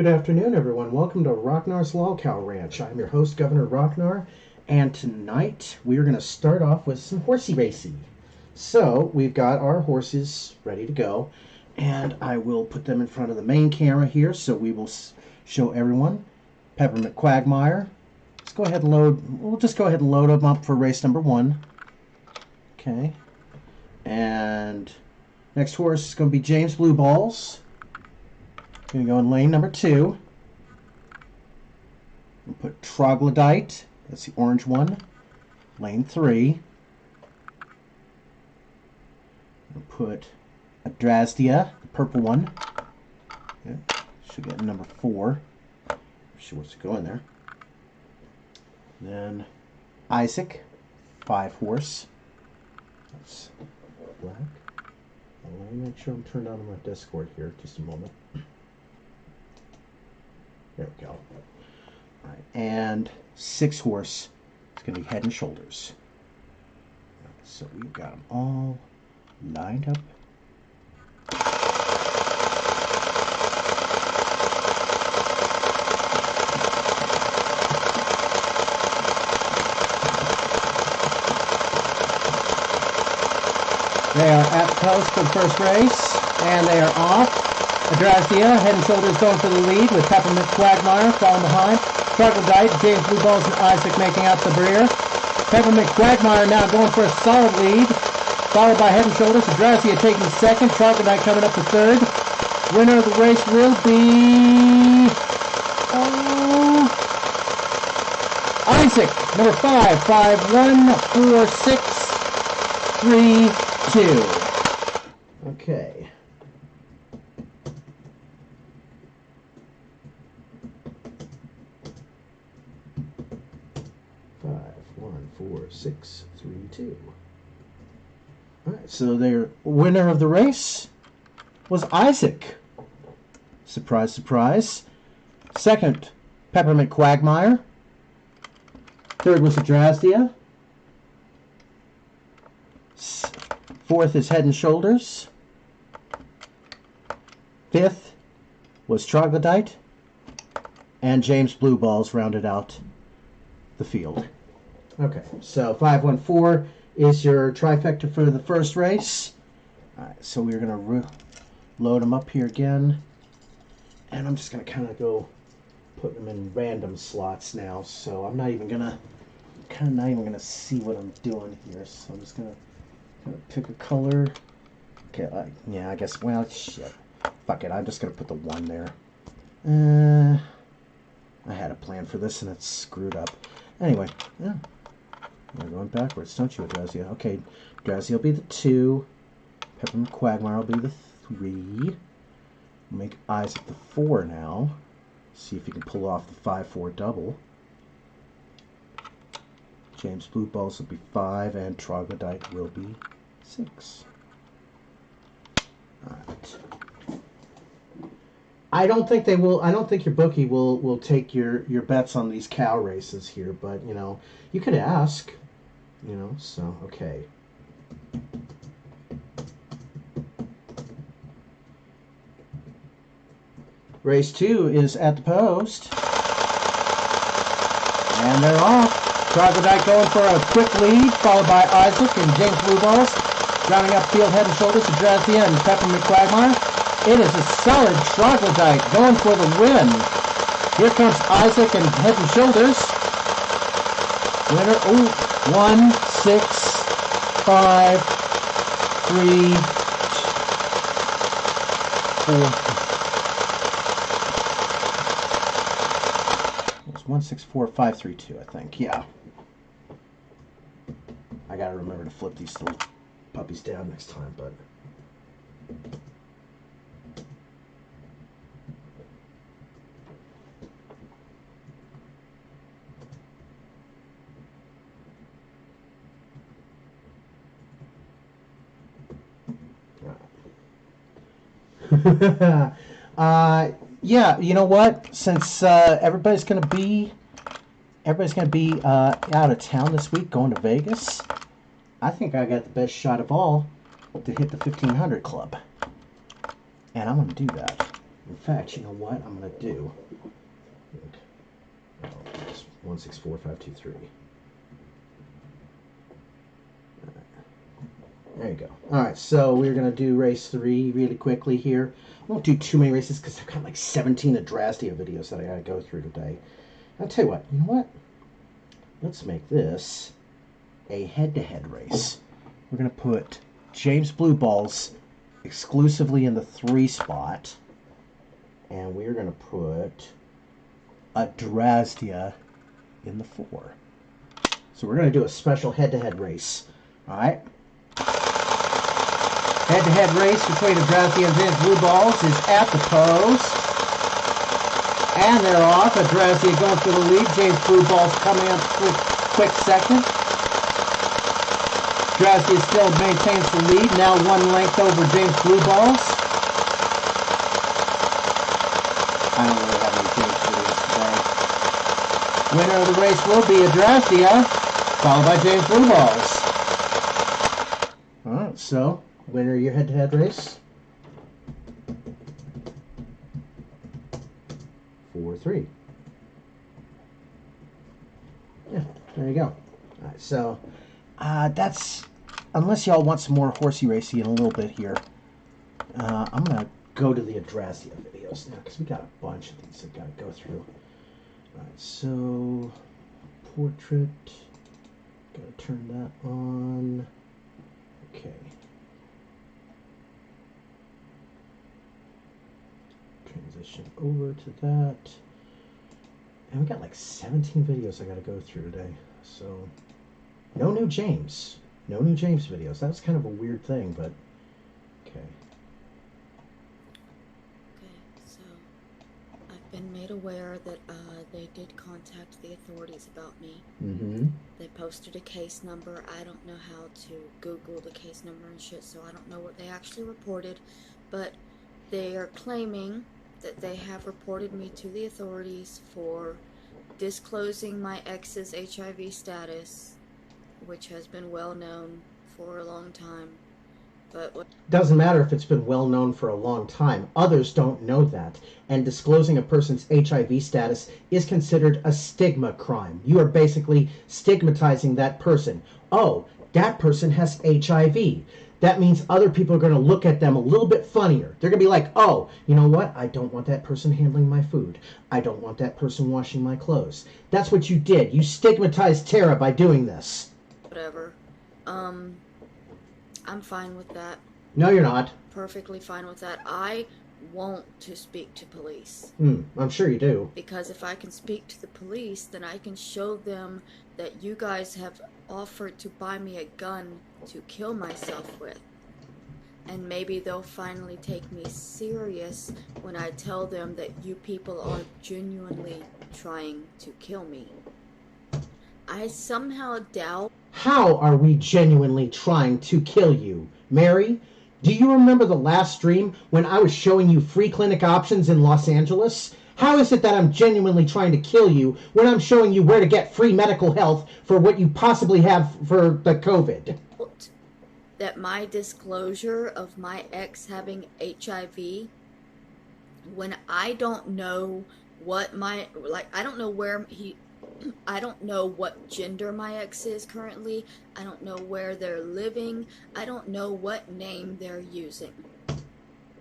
Good afternoon, everyone. Welcome to Rocknar's LolCow Ranch. I'm your host, Governor Rocknar, and tonight we're going to start off with some horsey racing. So we've got our horses ready to go, and I will put them in front of the main camera here so we will show everyone. Peppermint Quagmire. Let's go ahead and load. We'll just go ahead and load them up for race number 1. Okay. And next horse is going to be James Blue Balls. Going to go in lane number 2. We'll put Troglodyte, that's the orange one, lane 3. We'll put Adrasdea, the purple one. Okay. Should get number 4. She wants to go in there. Then Issac, 5 horse. That's black. Let me make sure I'm turned on my Discord here. Just a moment. There we go. All right, and 6 horse. It's going to be Head and Shoulders. So we've got them all lined up. They are at the post for the first race, and they are off. Adrasdea, Head and Shoulders going for the lead with Peppermint Quagmire following behind. Troglodyte, James Blue Balls, and Issac making out the rear. Peppermint Quagmire now going for a solid lead, followed by Head and Shoulders. Adrasdea taking second. Troglodyte coming up to third. Winner of the race will be Issac, number 5, 5-1-4-6-3-2. Okay. Four, 6, 3, 2. All right, so their winner of the race was Issac. Surprise, surprise. Second, Peppermint Quagmire. Third was Adrasdea. Fourth is Head and Shoulders. Fifth was Troglodyte. And James Blue Balls rounded out the field. Okay, so 514 is your trifecta for the first race. All right, so we're going to load them up here again. And I'm just going to kind of go put them in random slots now. So I'm not even going to, see what I'm doing here. So I'm just going to pick a color. Okay, yeah, I guess, well, shit. Fuck it, I'm just going to put the 1 there. I had a plan for this and it's screwed up. Anyway, yeah. We're going backwards, don't you, Adrasdea? Okay, Adrasdea will be the 2. Peppermint Quagmire will be the 3. Make Issac the 4 now. See if he can pull off the 5-4 double. James Blue Balls will be 5, and Troglodyte will be 6. Alright. I don't think they will. I don't think your bookie will take your bets on these cow races here, but you know, you could ask. You know, so okay. Race 2 is at the post, and they're off. Troglodyte going for a quick lead, followed by Issac and James Blue Balls, rounding up field. Head and Shoulders, Adrasdea and Peppermint Quagmire. It is a solid Troglodyte going for the win. Here comes Issac and Head and Shoulders. Winner, 1, 6, 5, 3, 4. It's 1, 6, 4, 5, 3, 2, I think. Yeah. I gotta remember to flip these little puppies down next time, but. Yeah, you know what? Since everybody's gonna be out of town this week, going to Vegas, I think I got the best shot of all to hit the 1500 club, and I'm gonna do that. In fact, you know what I'm going to do? Oh, it's 164,523. There you go. All right, so we're going to do race 3 really quickly here. I won't do too many races because I've got like 17 Adrasdea videos that I got to go through today. I'll tell you what. You know what? Let's make this a head-to-head race. We're going to put James Blue Balls exclusively in the 3 spot. And we're going to put Adrasdea in the 4. So we're going to do a special head-to-head race. All right? Head-to-head race between Adrasdea and James Blue Balls is at the post. And they're off. Adrasdea going for the lead. James Blue Balls coming up quick second. Adrasdea still maintains the lead. Now 1 length over James Blue Balls. I don't really have any James videos today. Winner of the race will be Adrasdea, followed by James Blue Balls. Alright, so winner of your head-to-head race. 4-3. Yeah, there you go. Alright, so that's, unless y'all want some more horsey racing in a little bit here, I'm going to go to the Adrasdea videos now because we got a bunch of these I've got to go through. Alright, so portrait, got to turn that on. Okay. Transition over to that. And we got like 17 videos I got to go through today. So, no new James. No new James videos. That's kind of a weird thing, but okay. Okay, so I've been made aware that they did contact the authorities about me. Mm-hmm. They posted a case number. I don't know how to Google the case number and shit, so I don't know what they actually reported, but they are claiming that they have reported me to the authorities for disclosing my ex's HIV status, which has been well known for a long time. But doesn't matter if it's been well known for a long time. Others don't know that. And disclosing a person's HIV status is considered a stigma crime. You are basically stigmatizing that person. Oh, that person has HIV. That means other people are going to look at them a little bit funnier. They're going to be like, oh, you know what? I don't want that person handling my food. I don't want that person washing my clothes. That's what you did. You stigmatized Tara by doing this. Whatever. I'm fine with that. No, you're not. Perfectly fine with that. I want to speak to police. I'm sure you do. Because if I can speak to the police, then I can show them that you guys have offered to buy me a gun to kill myself with. And maybe they'll finally take me serious when I tell them that you people are genuinely trying to kill me. I somehow doubt... How are we genuinely trying to kill you, Mary? Do you remember the last stream when I was showing you free clinic options in Los Angeles? How is it that I'm genuinely trying to kill you when I'm showing you where to get free medical health for what you possibly have for the COVID? That my disclosure of my ex having HIV, when I don't know what my, I don't know where I don't know what gender my ex is currently. I don't know where they're living. I don't know what name they're using.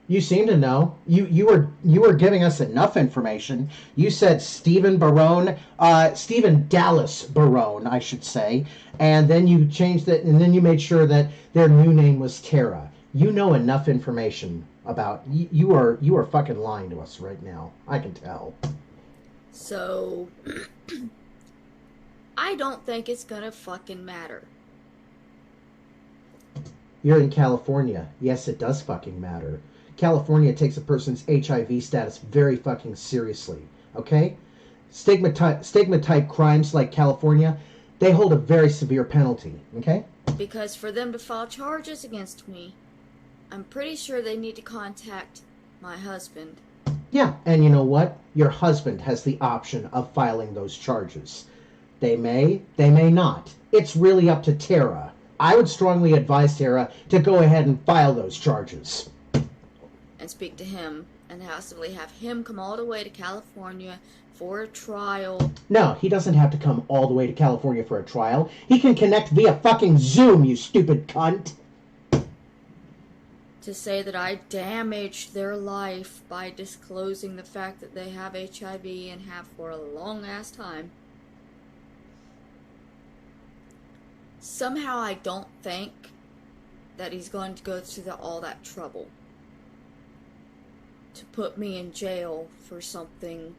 You seem to know. You were giving us enough information. You said Stephen Dallas Barone, I should say, and then you changed it, and then you made sure that their new name was Tara. You know enough information about you are fucking lying to us right now. I can tell. So I don't think it's gonna fucking matter. You're in California. Yes, it does fucking matter. California takes a person's HIV status very fucking seriously, okay? Stigma-type crimes like California, they hold a very severe penalty, okay? Because for them to file charges against me, I'm pretty sure they need to contact my husband. Yeah, and you know what? Your husband has the option of filing those charges. They may not. It's really up to Tara. I would strongly advise Tara to go ahead and file those charges. And speak to him and possibly have him come all the way to California for a trial. No, he doesn't have to come all the way to California for a trial. He can connect via fucking Zoom, you stupid cunt. To say that I damaged their life by disclosing the fact that they have HIV and have for a long ass time. Somehow I don't think that he's going to go through all that trouble to put me in jail for something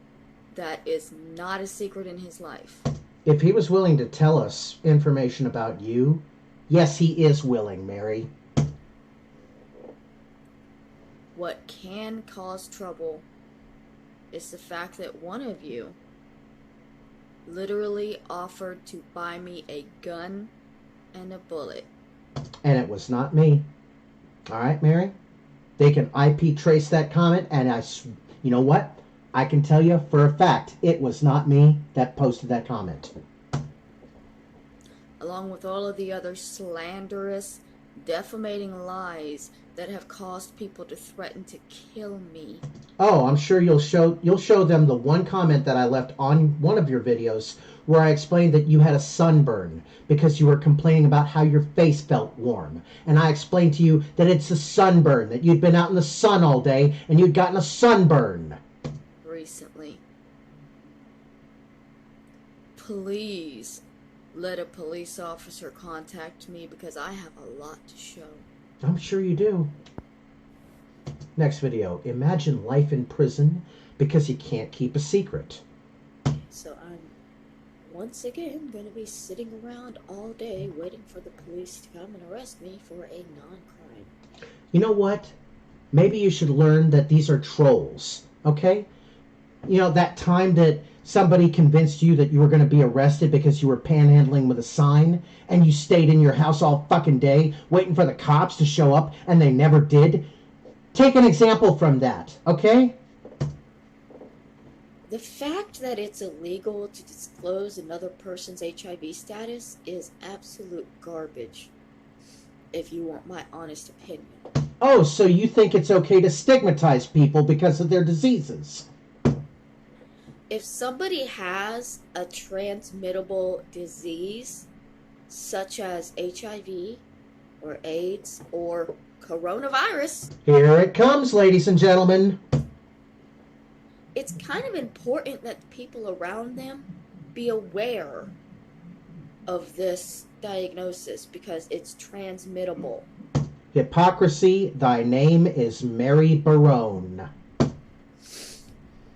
that is not a secret in his life. If he was willing to tell us information about you, yes, he is willing, Mary. What can cause trouble is the fact that one of you literally offered to buy me a gun and a bullet. And it was not me. All right, Mary? They can IP trace that comment, and you know what? I can tell you for a fact, it was not me that posted that comment. Along with all of the other slanderous, defamating lies that have caused people to threaten to kill me. Oh, I'm sure you'll show them the one comment that I left on one of your videos where I explained that you had a sunburn because you were complaining about how your face felt warm. And I explained to you that it's a sunburn, that you'd been out in the sun all day and you'd gotten a sunburn. Recently. Please let a police officer contact me because I have a lot to show. I'm sure you do. Next video. Imagine life in prison because you can't keep a secret. So I'm once again going to be sitting around all day waiting for the police to come and arrest me for a non-crime. You know what? Maybe you should learn that these are trolls, okay? You know, that time that somebody convinced you that you were going to be arrested because you were panhandling with a sign, and you stayed in your house all fucking day waiting for the cops to show up, and they never did? Take an example from that, okay? The fact that it's illegal to disclose another person's HIV status is absolute garbage, if you want my honest opinion. Oh, so you think it's okay to stigmatize people because of their diseases? If somebody has a transmittable disease, such as HIV, or AIDS, or coronavirus... Here it comes, ladies and gentlemen. It's kind of important that the people around them be aware of this diagnosis because it's transmittable. Hypocrisy, thy name is Mary Barone.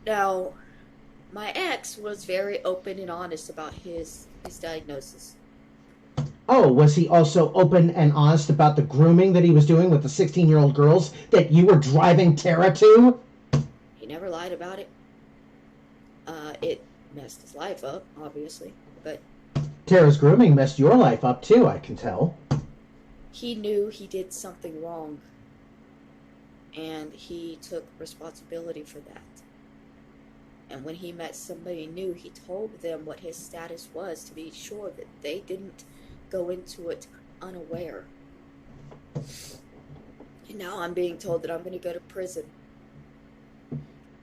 Now, my ex was very open and honest about his diagnosis. Oh, was he also open and honest about the grooming that he was doing with the 16-year-old girls that you were driving Tara to? He never lied about it. It messed his life up, obviously, but... Tara's grooming messed your life up, too, I can tell. He knew he did something wrong, and he took responsibility for that. And when he met somebody new, he told them what his status was to be sure that they didn't go into it unaware. And now I'm being told that I'm going to go to prison.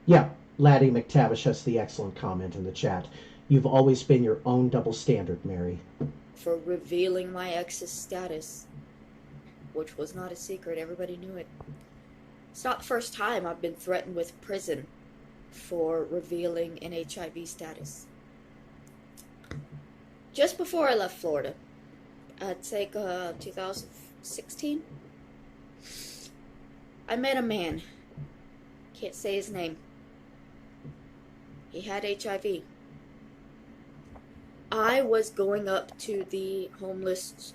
Yeah, Laddie McTavish has the excellent comment in the chat. You've always been your own double standard, Mary. For revealing my ex's status, which was not a secret. Everybody knew it. It's not the first time I've been threatened with prison for revealing an HIV status. Just before I left Florida, I'd say 2016, I met a man. Can't say his name. He had HIV. I was going up to the homeless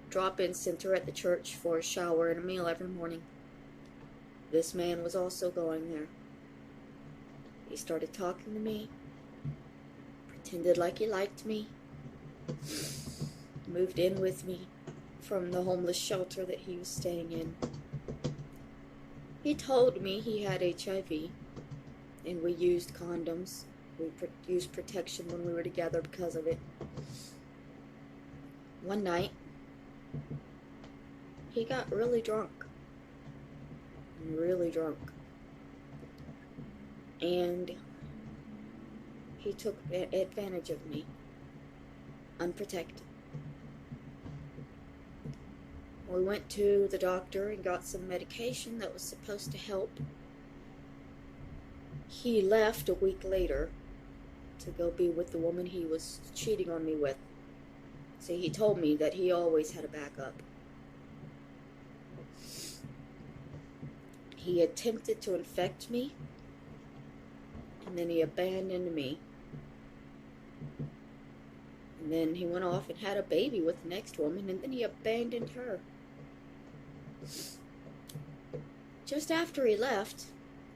drop-in center at the church for a shower and a meal every morning. This man was also going there. He started talking to me, pretended like he liked me, moved in with me from the homeless shelter that he was staying in. He told me he had HIV, and we used condoms. We used protection when we were together because of it. One night, he got really drunk. Really drunk. and he took advantage of me, unprotected. We went to the doctor and got some medication that was supposed to help. He left a week later to go be with the woman he was cheating on me with. See, he told me that he always had a backup. He attempted to infect me, and then he abandoned me. And then he went off and had a baby with the next woman, and then he abandoned her. Just after he left,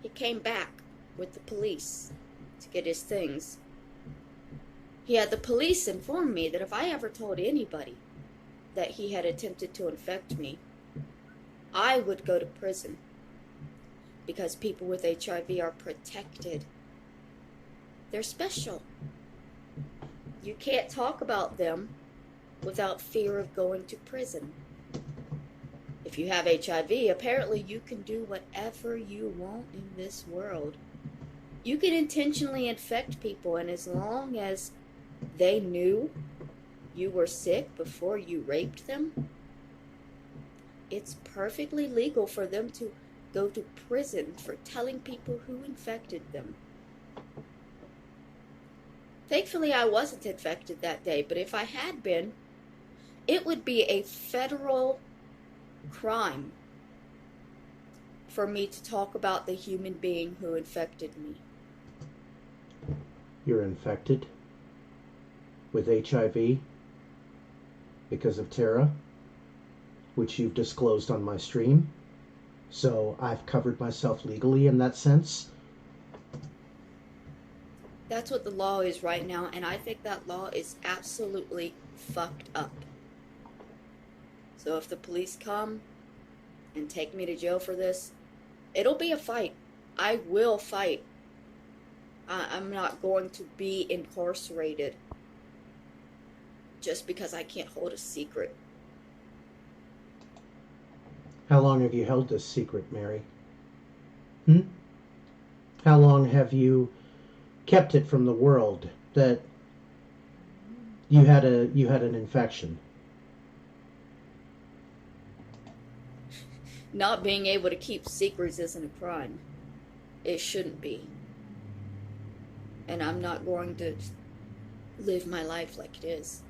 he came back with the police to get his things. He had the police inform me that if I ever told anybody that he had attempted to infect me, I would go to prison, because people with HIV are protected. They're special. You can't talk about them without fear of going to prison. If you have HIV, apparently you can do whatever you want in this world. You can intentionally infect people, and as long as they knew you were sick before you raped them, it's perfectly legal for them to go to prison for telling people who infected them. Thankfully, I wasn't infected that day, but if I had been, it would be a federal crime for me to talk about the human being who infected me. You're infected with HIV because of Tara, which you've disclosed on my stream. So I've covered myself legally in that sense. That's what the law is right now, and I think that law is absolutely fucked up. So if the police come and take me to jail for this, it'll be a fight. I will fight. I'm not going to be incarcerated just because I can't hold a secret. How long have you held this secret, Mary? How long have you kept it from the world that you had an infection? Not being able to keep secrets isn't a crime. It shouldn't be. And I'm not going to live my life like it is.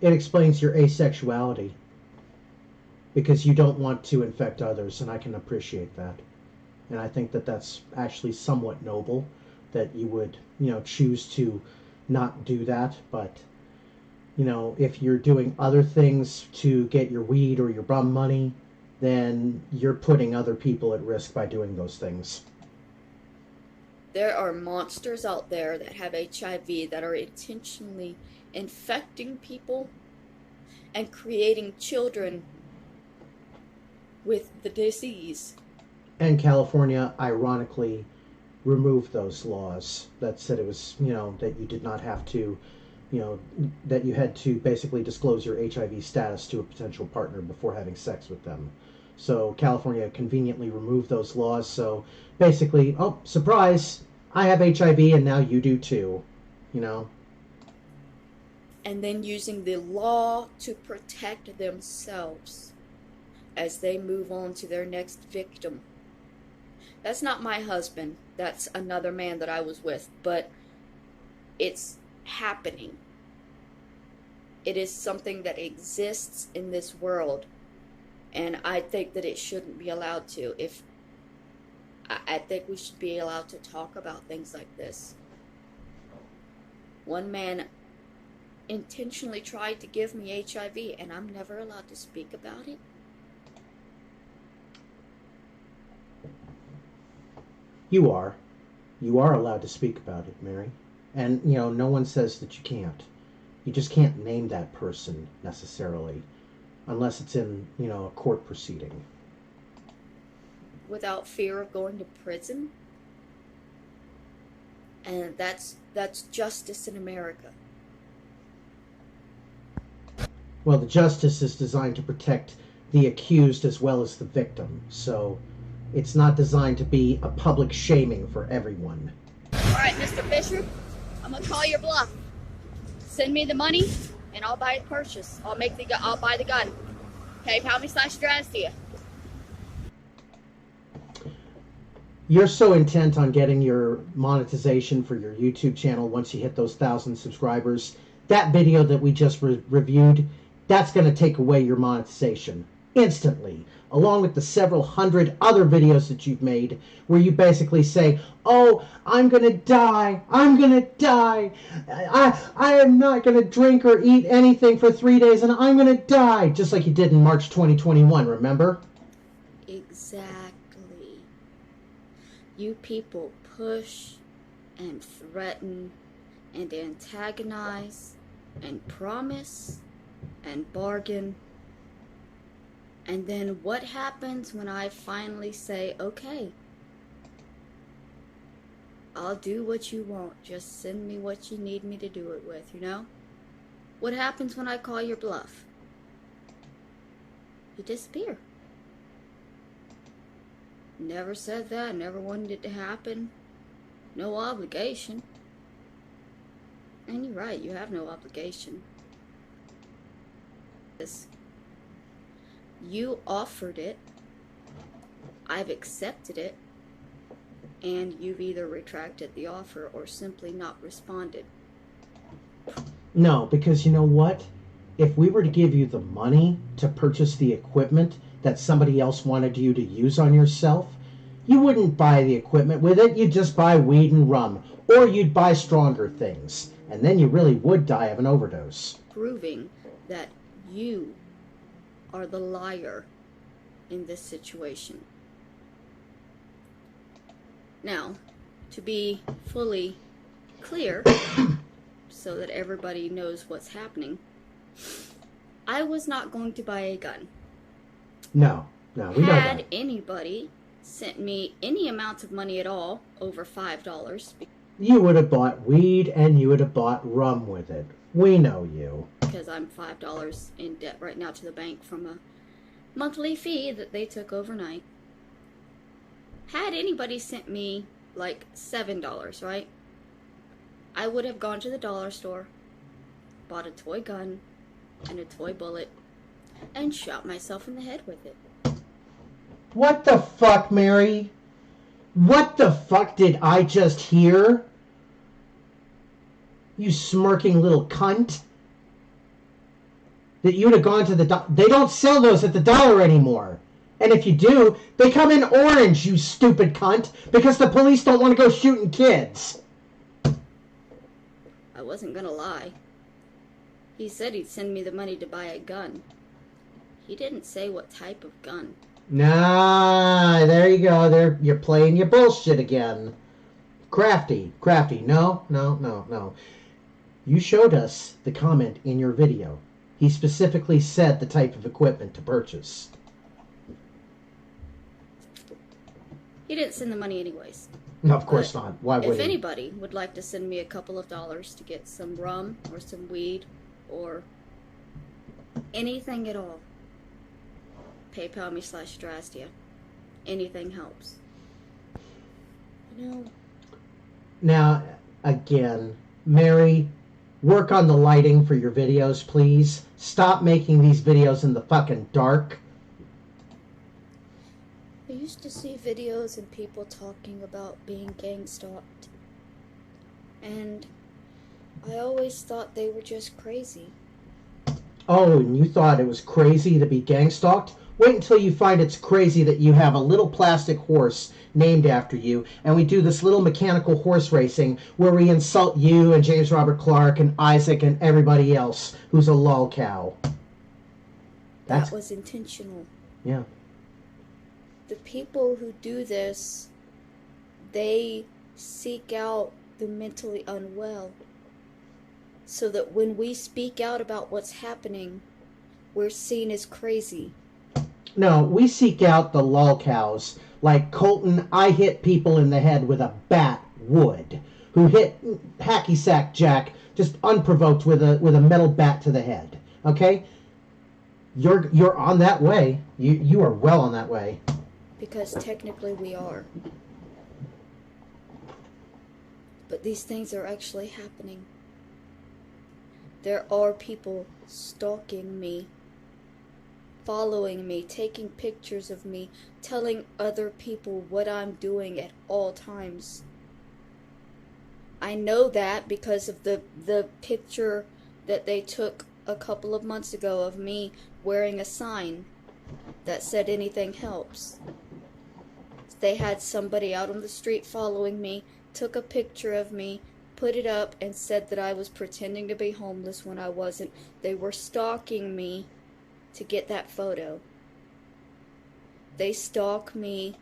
It explains your asexuality, because you don't want to infect others, and I can appreciate that. And I think that that's actually somewhat noble, that you would, choose to not do that. But, if you're doing other things to get your weed or your bum money, then you're putting other people at risk by doing those things. There are monsters out there that have HIV that are intentionally infecting people and creating children with the disease. And California, ironically, removed those laws that said it was, that you did not have to, that you had to basically disclose your HIV status to a potential partner before having sex with them. So California conveniently removed those laws. So basically, oh, surprise, I have HIV and now you do too, And then using the law to protect themselves as they move on to their next victim. That's not my husband. That's another man that I was with. But it's happening. It is something that exists in this world. And I think that it shouldn't be allowed to. I think we should be allowed to talk about things like this. One man intentionally tried to give me HIV, and I'm never allowed to speak about it. You are. You are allowed to speak about it, Mary. And, no one says that you can't. You just can't name that person necessarily, unless it's in, a court proceeding. Without fear of going to prison? And that's justice in America. Well, the justice is designed to protect the accused as well as the victim. So, It's not designed to be a public shaming for everyone. All right, Mr. Fisher, I'm gonna call your bluff. Send me the money, and I'll buy the purchase. I'll buy the gun. Okay, Peppermint/Adrasdea. You're so intent on getting your monetization for your YouTube channel once you hit those 1,000 subscribers. That video that we just reviewed, that's going to take away your monetization instantly, along with the several hundred other videos that you've made where you basically say, oh, I'm going to die. I'm going to die. I am not going to drink or eat anything for 3 days and I'm going to die. Just like you did in March 2021, remember? Exactly. You people push and threaten and antagonize and promise and bargain. And then what happens when I finally say, okay, I'll do what you want. Just send me what you need me to do it with, you know? What happens when I call your bluff? You disappear. Never said that, never wanted it to happen. No obligation. And you're right, you have no obligation. You offered it, I've accepted it, and you've either retracted the offer or simply not responded. No, because you know what? If we were to give you the money to purchase the equipment that somebody else wanted you to use on yourself, you wouldn't buy the equipment with it. You'd just buy weed and rum. Or you'd buy stronger things. And then you really would die of an overdose. Proving that you are the liar in this situation. Now, to be fully clear, so that everybody knows what's happening, I was not going to buy a gun. No, we know that. Had anybody sent me any amount of money at all, over $5, you would have bought weed and you would have bought rum with it. We know you. Because I'm $5 in debt right now to the bank from a monthly fee that they took overnight. Had anybody sent me like $7, right? I would have gone to the dollar store, bought a toy gun and a toy bullet, and shot myself in the head with it. What the fuck, Mary? What the fuck did I just hear? You smirking little cunt. That you'd have gone to the They don't sell those at the dollar anymore. And if you do, they come in orange, you stupid cunt, because the police don't want to go shooting kids. I wasn't gonna lie. He said he'd send me the money to buy a gun. He didn't say what type of gun. Nah, there you go. There, you're playing your bullshit again. Crafty. No. You showed us the comment in your video. He specifically said the type of equipment to purchase. He didn't send the money anyways. No, of course not. Why would he? If anybody would like to send me a couple of dollars to get some rum or some weed or anything at all, PayPal me/Adrasdea. Anything helps. You know. Now, again, Mary, work on the lighting for your videos, please. Stop making these videos in the fucking dark. I used to see videos and people talking about being gang stalked. And I always thought they were just crazy. Oh, and you thought it was crazy to be gang stalked? Wait until you find it's crazy that you have a little plastic horse named after you, and we do this little mechanical horse racing where we insult you and James Robert Clark and Isaac and everybody else who's a LolCow. That was intentional. Yeah. The people who do this, they seek out the mentally unwell. So that when we speak out about what's happening, we're seen as crazy. No, we seek out the LolCows, like Colton. I hit people in the head with a bat would, who hit Hacky Sack Jack just unprovoked with a metal bat to the head. Okay, you're on that way. You are well on that way. because technically we are. But these things are actually happening. There are people stalking me, following me, taking pictures of me, telling other people what I'm doing at all times. I know that because of the picture that they took a couple of months ago of me wearing a sign that said anything helps. They had somebody out on the street following me, took a picture of me, put it up, and said that I was pretending to be homeless when I wasn't. They were stalking me to get that photo. They stalk me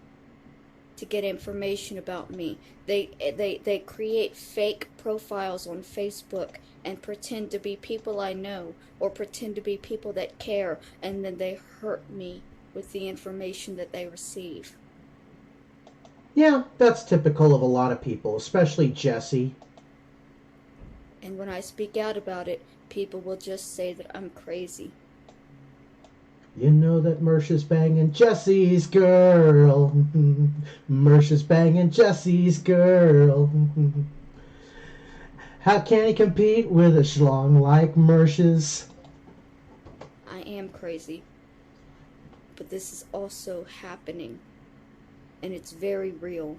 to get information about me. They create fake profiles on Facebook and pretend to be people I know or pretend to be people that care, and then they hurt me with the information that they receive. Yeah, that's typical of a lot of people, especially Jesse. And when I speak out about it, people will just say that I'm crazy. You know that Mersha's banging Jesse's girl. Mersha's banging Jesse's girl. How can he compete with a schlong like Mersha's? I am crazy. But this is also happening. And it's very real.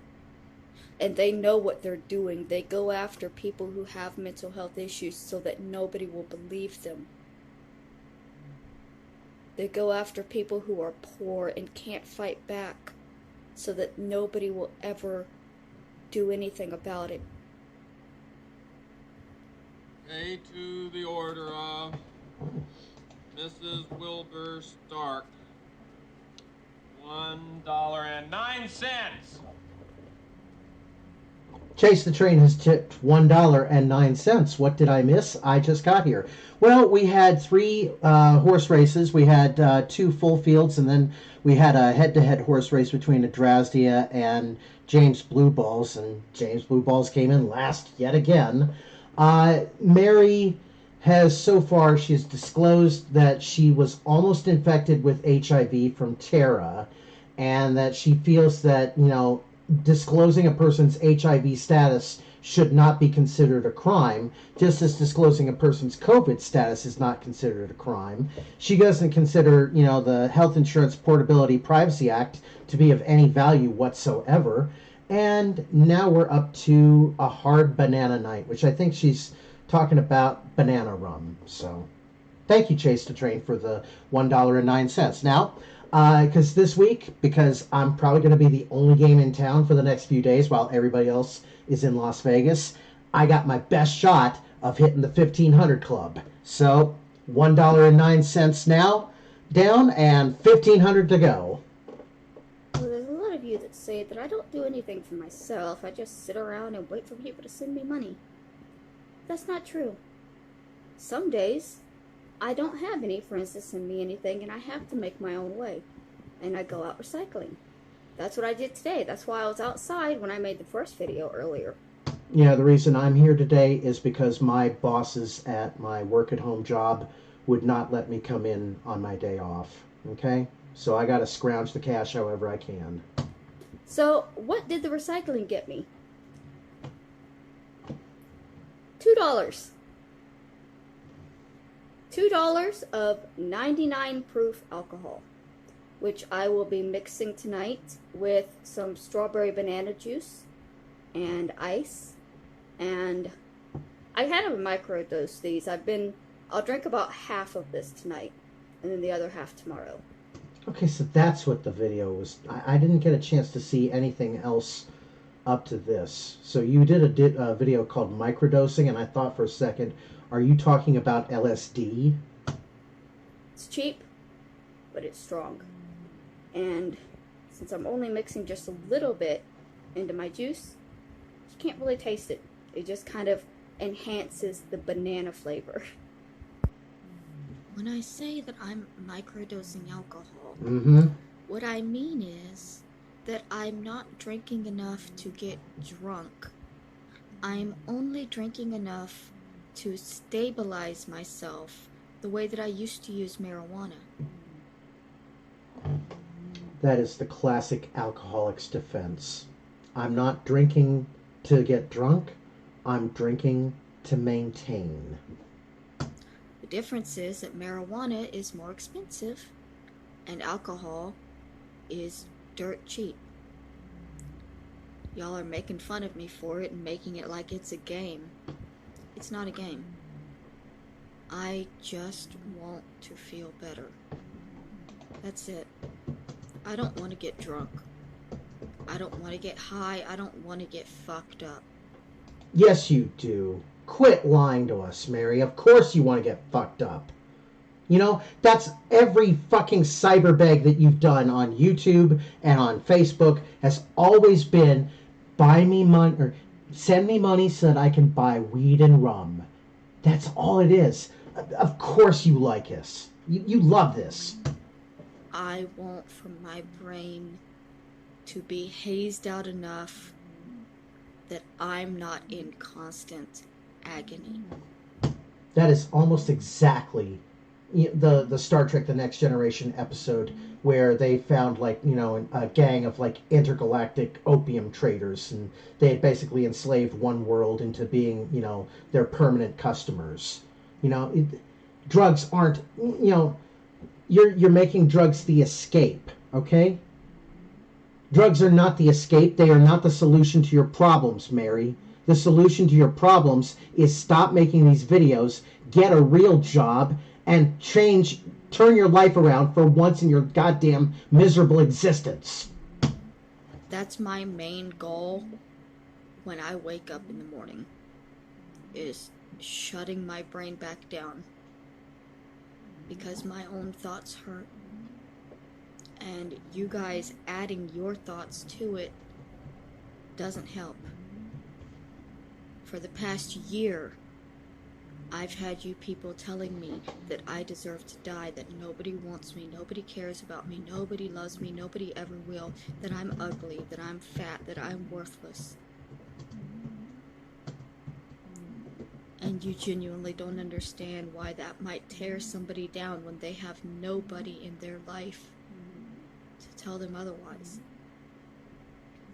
And they know what they're doing. They go after people who have mental health issues so that nobody will believe them. They go after people who are poor and can't fight back so that nobody will ever do anything about it. Okay, to the order of Mrs. Wilbur Stark. $1.09. Chase the Train has tipped $1.09. What did I miss? I just got here. Well, we had 3 horse races. We had 2 full fields, and then we had a head-to-head horse race between Adrasdea and James Blue Balls, and James Blue Balls came in last yet again. Mary has so far, she's disclosed that she was almost infected with HIV from Tara, and that she feels that, disclosing a person's HIV status should not be considered a crime, just as disclosing a person's COVID status is not considered a crime. She doesn't consider, the Health Insurance Portability Privacy Act to be of any value whatsoever. And now we're up to a hard banana night, which I think she's talking about banana rum. So thank you, Chase the Train, for the $1.09. Now, because this week, because I'm probably going to be the only game in town for the next few days while everybody else is in Las Vegas, I got my best shot of hitting the 1500 club. So $1.09 now down and 1500 to go. Well, there's a lot of you that say that I don't do anything for myself. I just sit around and wait for people to send me money. That's not true. Some days, I don't have any friends to send me anything, and I have to make my own way. And I go out recycling. That's what I did today. That's why I was outside when I made the first video earlier. Yeah, the reason I'm here today is because my bosses at my work-at-home job would not let me come in on my day off. Okay? So I got to scrounge the cash however I can. So, what did the recycling get me? $2. $2 of 99 proof alcohol, which I will be mixing tonight with some strawberry banana juice and ice. And I had to microdose these. I'll drink about half of this tonight and then the other half tomorrow. Okay, so that's what the video was. I didn't get a chance to see anything else up to this. So you did a video called microdosing, and I thought for a second, are you talking about LSD? It's cheap, but it's strong. And since I'm only mixing just a little bit into my juice, you can't really taste it. It just kind of enhances the banana flavor. When I say that I'm microdosing alcohol, what I mean is that I'm not drinking enough to get drunk. I'm only drinking enough to stabilize myself the way that I used to use marijuana. That is the classic alcoholic's defense. I'm not drinking to get drunk. I'm drinking to maintain. The difference is that marijuana is more expensive and alcohol is dirt cheap. Y'all are making fun of me for it and making it like it's a game. It's not a game. I just want to feel better. That's it. I don't want to get drunk. I don't want to get high. I don't want to get fucked up. Yes, you do. Quit lying to us, Mary. Of course you want to get fucked up. You know, that's every fucking cyberbag that you've done on YouTube and on Facebook has always been buy me money or send me money so that I can buy weed and rum. That's all it is. Of course you like us. You love this. I want for my brain to be hazed out enough that I'm not in constant agony. That is almost exactly the Star Trek The Next Generation episode where they found, like, you know, a gang of, like, intergalactic opium traders, and they had basically enslaved one world into being, you know, their permanent customers. You know, drugs aren't, you know, you're making drugs the escape, okay? Drugs are not the escape. They are not the solution to your problems, Mary. The solution to your problems is stop making these videos, get a real job, and turn your life around for once in your goddamn miserable existence. That's my main goal when I wake up in the morning, is shutting my brain back down. Because my own thoughts hurt. And you guys adding your thoughts to it doesn't help. For the past year, I've had you people telling me that I deserve to die, that nobody wants me, nobody cares about me, nobody loves me, nobody ever will, that I'm ugly, that I'm fat, that I'm worthless. And you genuinely don't understand why that might tear somebody down when they have nobody in their life to tell them otherwise.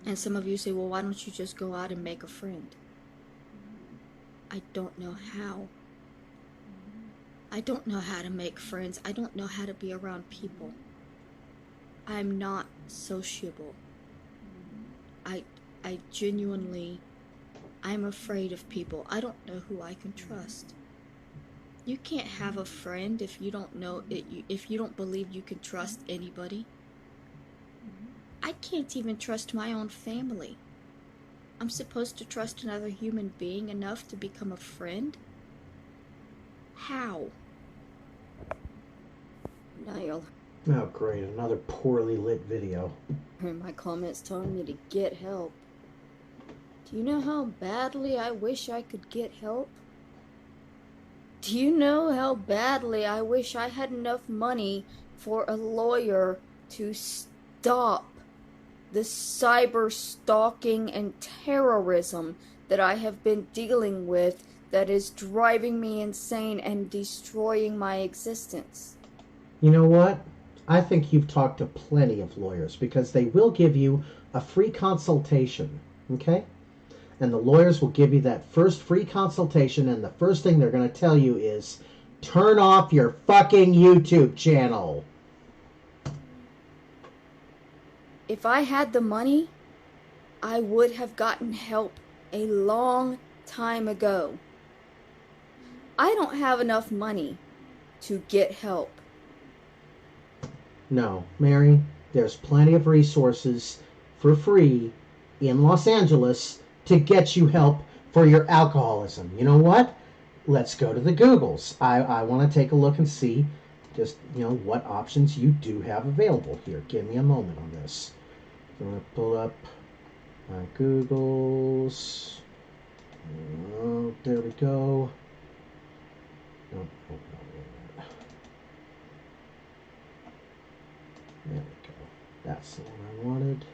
And some of you say, well, why don't you just go out and make a friend? I don't know how. I don't know how to make friends. I don't know how to be around people. I'm not sociable. I genuinely, I'm afraid of people. I don't know who I can trust. You can't have a friend if you don't know it, if you don't believe you can trust anybody. I can't even trust my own family. I'm supposed to trust another human being enough to become a friend? How? Niall. Oh, great. Another poorly lit video. My comments telling me to get help. Do you know how badly I wish I could get help? Do you know how badly I wish I had enough money for a lawyer to stop the cyber stalking and terrorism that I have been dealing with that is driving me insane and destroying my existence? You know what? I think you've talked to plenty of lawyers because they will give you a free consultation, okay? And the lawyers will give you that first free consultation, and the first thing they're going to tell you is, turn off your fucking YouTube channel. If I had the money, I would have gotten help a long time ago. I don't have enough money to get help. No, Mary, there's plenty of resources for free in Los Angeles to get you help for your alcoholism. You know what? Let's go to the Googles. I want to take a look and see just, you know, what options you do have available here. Give me a moment on this. I'm going to pull up my Googles. Oh, there we go. Oh, there we go. That's the one I wanted.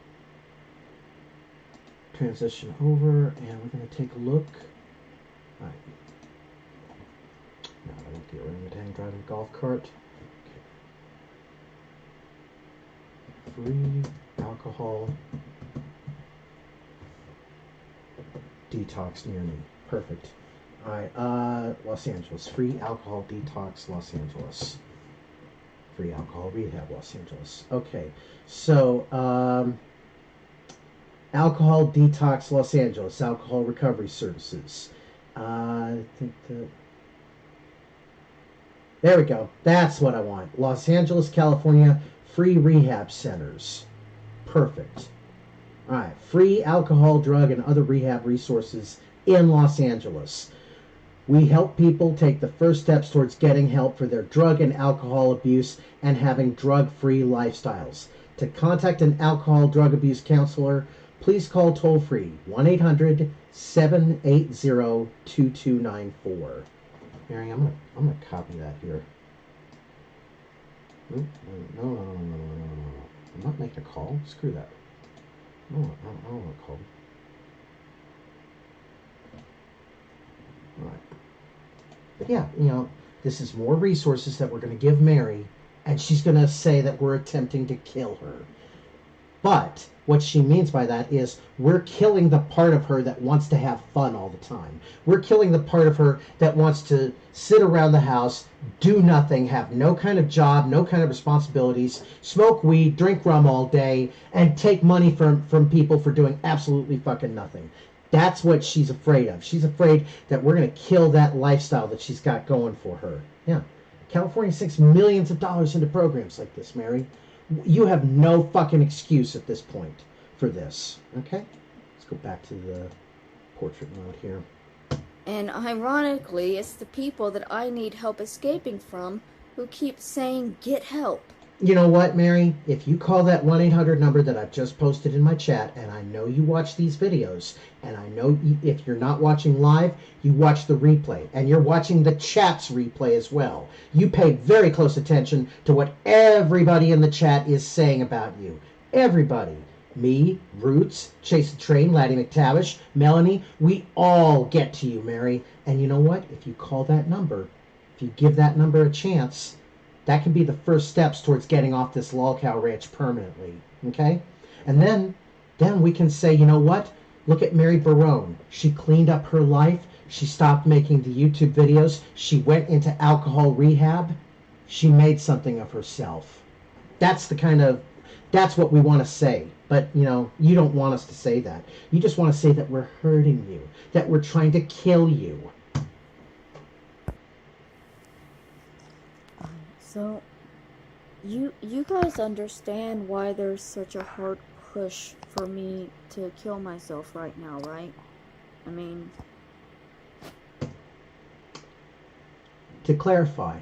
Transition over, and we're going to take a look. All right. Now I won't be orangutan driving a golf cart. Okay. Free alcohol detox near me. Perfect. All right, Los Angeles. Free alcohol detox, Los Angeles. Free alcohol rehab, Los Angeles. Okay, so alcohol detox, Los Angeles. Alcohol recovery services. I think that. There we go. That's what I want. Los Angeles, California. Free rehab centers. Perfect. All right. Free alcohol, drug, and other rehab resources in Los Angeles. We help people take the first steps towards getting help for their drug and alcohol abuse and having drug-free lifestyles. To contact an alcohol drug abuse counselor, please call toll-free 1-800-780-2294. Mary, I'm gonna copy that here. No. I'm not making a call. Screw that. I don't want to call. All right. But yeah, this is more resources that we're going to give Mary, and she's going to say that we're attempting to kill her. But what she means by that is we're killing the part of her that wants to have fun all the time. We're killing the part of her that wants to sit around the house, do nothing, have no kind of job, no kind of responsibilities, smoke weed, drink rum all day, and take money from people for doing absolutely fucking nothing. That's what she's afraid of. She's afraid that we're going to kill that lifestyle that she's got going for her. Yeah. California sinks millions of dollars into programs like this, Mary. You have no fucking excuse at this point for this. Okay? Let's go back to the portrait mode here. And ironically, it's the people that I need help escaping from who keep saying, get help. You know what, Mary? If you call that 1-800 number that I've just posted in my chat, and I know you watch these videos, and I know if you're not watching live, you watch the replay, and you're watching the chat's replay as well. You pay very close attention to what everybody in the chat is saying about you. Everybody. Me, Roots, Chase the Train, Laddie McTavish, Melanie, we all get to you, Mary. And you know what? If you call that number, if you give that number a chance, that can be the first steps towards getting off this LolCow ranch permanently, okay? And then we can say, you know what? Look at Mary Barone. She cleaned up her life. She stopped making the YouTube videos. She went into alcohol rehab. She made something of herself. That's what we want to say. But, you don't want us to say that. You just want to say that we're hurting you, that we're trying to kill you. So, you guys understand why there's such a hard push for me to kill myself right now, right? I mean... To clarify,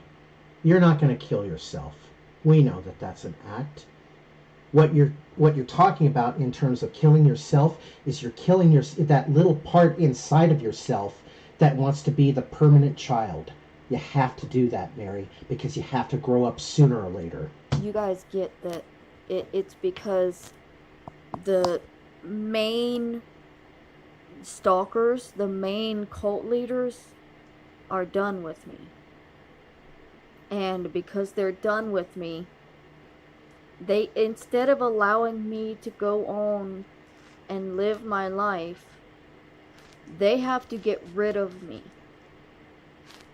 you're not going to kill yourself. We know that that's an act. What you're talking about in terms of killing yourself is you're killing that little part inside of yourself that wants to be the permanent child. You have to do that, Mary, because you have to grow up sooner or later. You guys get that it's because the main stalkers, the main cult leaders, are done with me. And because they're done with me, they, instead of allowing me to go on and live my life, they have to get rid of me.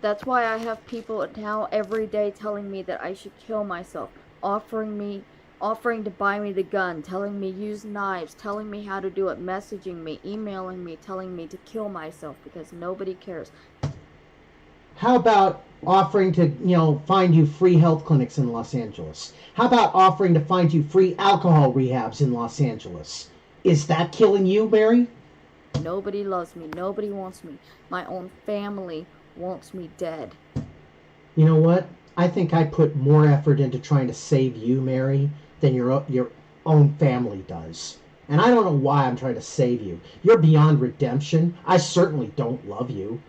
That's why I have people now every day telling me that I should kill myself, offering to buy me the gun, telling me use knives, telling me how to do it, messaging me, emailing me, telling me to kill myself because nobody cares. How about offering to, find you free health clinics in Los Angeles? How about offering to find you free alcohol rehabs in Los Angeles? Is that killing you, Mary? Nobody loves me. Nobody wants me. My own family wants me dead. You know what? I think I put more effort into trying to save you, Mary, than your own family does. And I don't know why I'm trying to save you. You're beyond redemption. I certainly don't love you.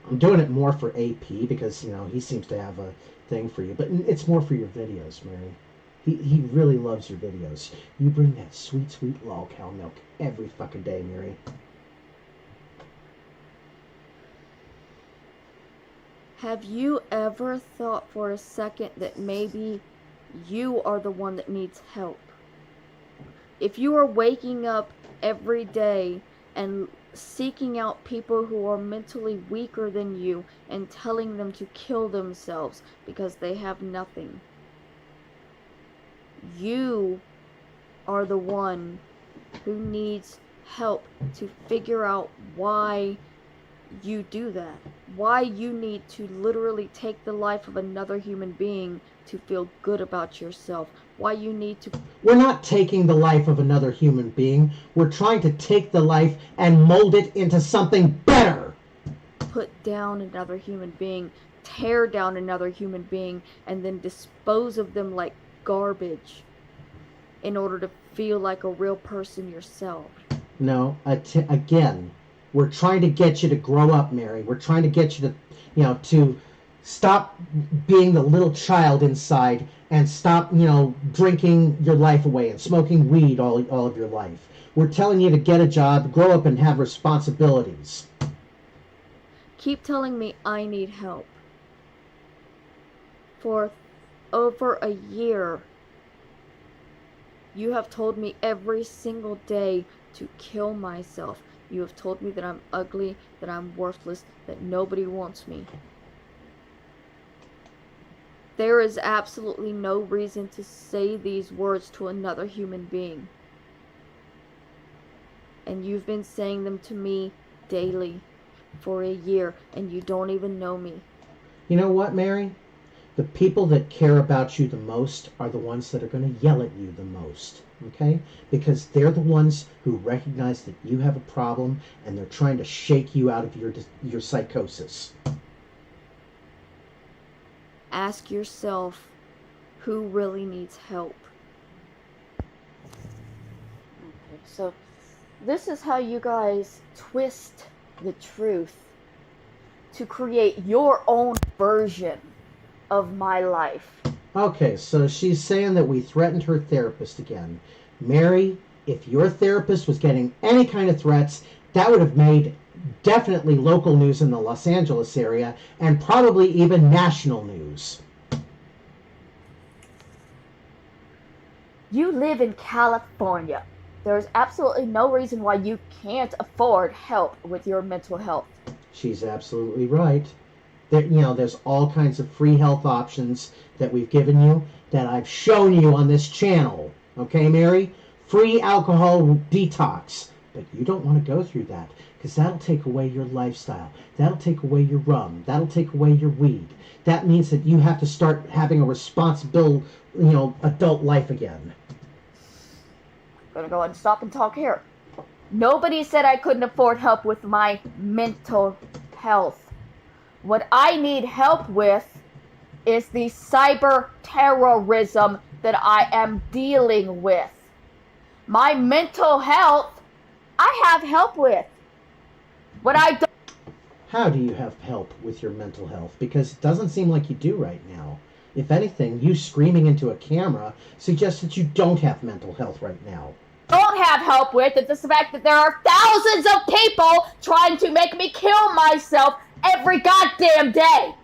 I'm doing it more for AP because, he seems to have a thing for you. But it's more for your videos, Mary. He really loves your videos. You bring that sweet, sweet LolCow milk every fucking day, Mary. Have you ever thought for a second that maybe you are the one that needs help? If you are waking up every day and seeking out people who are mentally weaker than you and telling them to kill themselves because they have nothing, you are the one who needs help to figure out why you do that. Why you need to literally take the life of another human being to feel good about yourself. Why you need to... We're not taking the life of another human being. We're trying to take the life and mold it into something better. Put down another human being, tear down another human being, and then dispose of them like garbage in order to feel like a real person yourself. No, again, we're trying to get you to grow up, Mary. We're trying to get you to, to stop being the little child inside and stop, drinking your life away and smoking weed all of your life. We're telling you to get a job, grow up, and have responsibilities. Keep telling me I need help. For over a year, you have told me every single day to kill myself. You have told me that I'm ugly, that I'm worthless, that nobody wants me. There is absolutely no reason to say these words to another human being. And you've been saying them to me daily for a year, and you don't even know me. You know what, Mary? The people that care about you the most are the ones that are going to yell at you the most, okay? Because they're the ones who recognize that you have a problem and they're trying to shake you out of your psychosis. Ask yourself who really needs help. Okay, so this is how you guys twist the truth to create your own version of my life. Okay, so she's saying that we threatened her therapist again. Mary, if your therapist was getting any kind of threats, that would have made definitely local news in the Los Angeles area and probably even national news. You live in California. There is absolutely no reason why you can't afford help with your mental health. She's absolutely right. There's all kinds of free health options that we've given you that I've shown you on this channel. Okay, Mary? Free alcohol detox. But you don't want to go through that because that'll take away your lifestyle. That'll take away your rum. That'll take away your weed. That means that you have to start having a responsible, adult life again. I'm gonna go ahead and stop and talk here. Nobody said I couldn't afford help with my mental health. What I need help with is the cyber terrorism that I am dealing with. My mental health, I have help with. What I don't... How do you have help with your mental health? Because it doesn't seem like you do right now. If anything, you screaming into a camera suggests that you don't have mental health right now. Don't have help with is the fact that there are thousands of people trying to make me kill myself every goddamn day.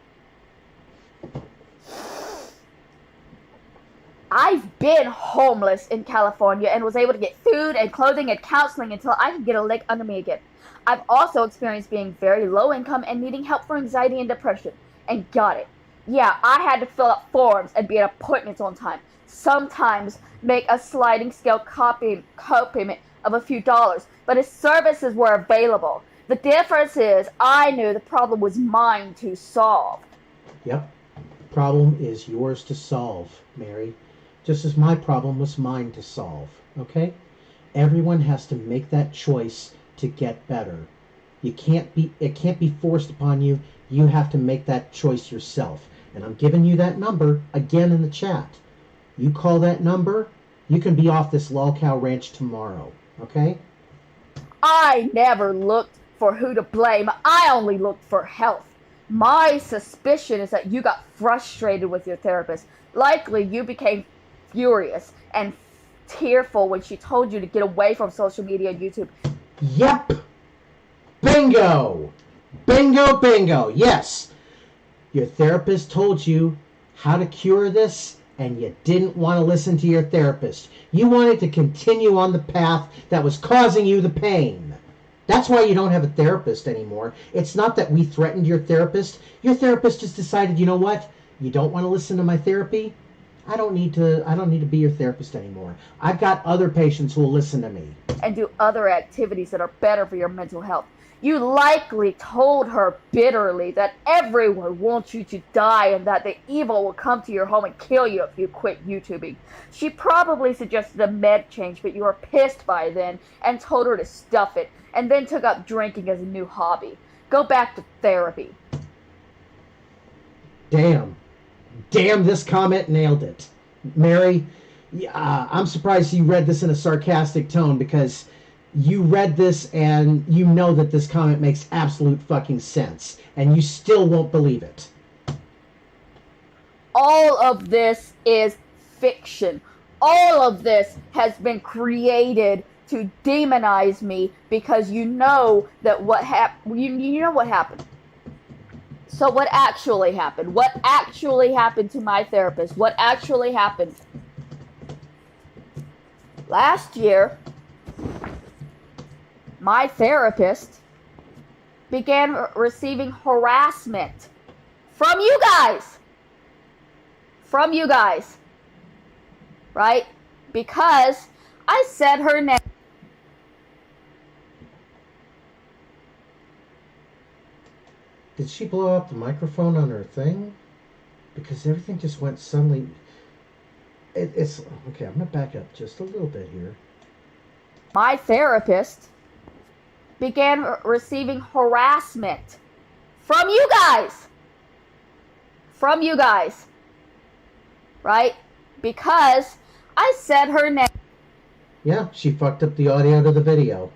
I've been homeless in California and was able to get food and clothing and counseling until I could get a leg under me again. I've also experienced being very low income and needing help for anxiety and depression, and got it. Yeah, I had to fill out forms and be at appointments on time. Sometimes make a sliding scale co-payment of a few dollars, but his services were available. The difference is I knew the problem was mine to solve. Yep. Problem is yours to solve, Mary. Just as my problem was mine to solve, okay? Everyone has to make that choice to get better. It can't be forced upon you. You have to make that choice yourself. And I'm giving you that number again in the chat. You call that number, you can be off this LolCow ranch tomorrow, okay? I never looked for who to blame. I only looked for health. My suspicion is that you got frustrated with your therapist. Likely you became furious and tearful when she told you to get away from social media and YouTube. Yep! Bingo! Bingo, bingo, yes! Your therapist told you how to cure this, and you didn't want to listen to your therapist. You wanted to continue on the path that was causing you the pain. That's why you don't have a therapist anymore. It's not that we threatened your therapist. Your therapist just decided, you know what? You don't want to listen to my therapy? I don't need to be your therapist anymore. I've got other patients who will listen to me. And do other activities that are better for your mental health. You likely told her bitterly that everyone wants you to die and that the evil will come to your home and kill you if you quit YouTubing. She probably suggested a med change, but you were pissed by then and told her to stuff it, and then took up drinking as a new hobby. Go back to therapy. Damn, this comment nailed it. Mary, I'm surprised you read this in a sarcastic tone, because you read this and you know that this comment makes absolute fucking sense, and you still won't believe it. All of this is fiction. All of this has been created to demonize me, because you know that you know what happened. So what actually happened? What actually happened to my therapist? What actually happened? Last year, my therapist began receiving harassment from you guys. From you guys. Right? Because I said her name. Did she blow up the microphone on her thing? Because everything just went suddenly... It's... Okay, I'm going to back up just a little bit here. My therapist began receiving harassment from you guys. From you guys. Right? Because I said her name. Yeah, she fucked up the audio to the video.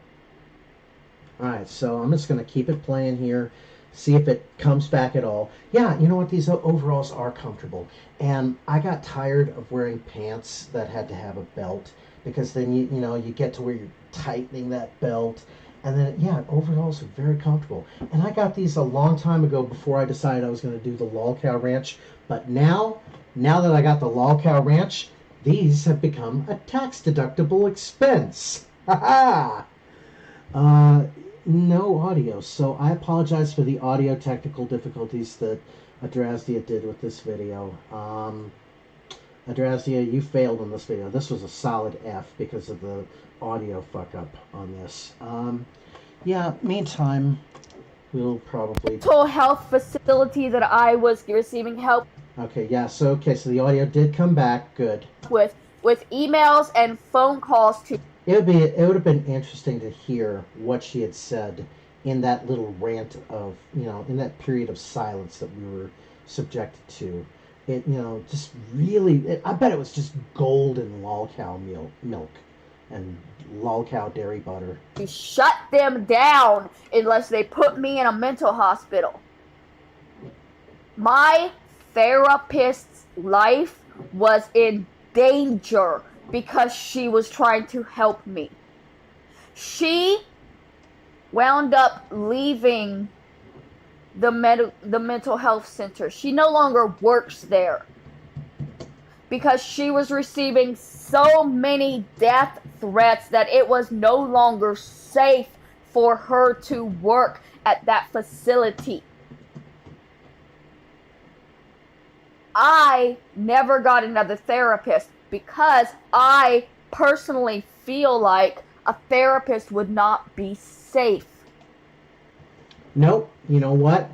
Alright, so I'm just going to keep it playing here. See if it comes back at all. Yeah, you know what? These overalls are comfortable. And I got tired of wearing pants that had to have a belt, because then you get to where you're tightening that belt. And then, yeah, overalls are very comfortable. And I got these a long time ago before I decided I was going to do the LolCow Ranch. But now that I got the LolCow Ranch, these have become a tax-deductible expense. Ha ha! No audio, so I apologize for the audio technical difficulties that Adrasdea did with this video. Adrasdea, you failed in this video. This was a solid F because of the audio fuck-up on this. Yeah, meantime, we'll probably... Mental health facility that I was receiving help. Okay, yeah, so the audio did come back. Good. With emails and phone calls to... It would have been interesting to hear what she had said in that little rant of, in that period of silence that we were subjected to. It, just really, I bet it was just golden LolCow milk and LolCow dairy butter. To shut them down unless they put me in a mental hospital. My therapist's life was in danger because she was trying to help me. She wound up leaving the mental health center. She no longer works there because she was receiving so many death threats that it was no longer safe for her to work at that facility. I never got another therapist because I personally feel like a therapist would not be safe. Nope. You know what?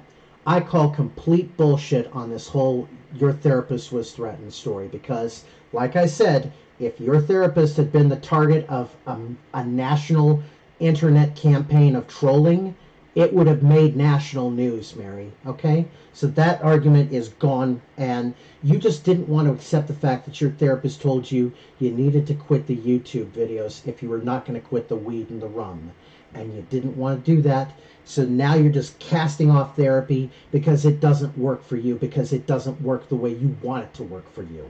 I call complete bullshit on this whole your therapist was threatened story, because, like I said, if your therapist had been the target of a national internet campaign of trolling, it would have made national news, Mary. Okay? So that argument is gone, and you just didn't want to accept the fact that your therapist told you you needed to quit the YouTube videos if you were not going to quit the weed and the rum. And you didn't want to do that, so now you're just casting off therapy because it doesn't work for you, because it doesn't work the way you want it to work for you.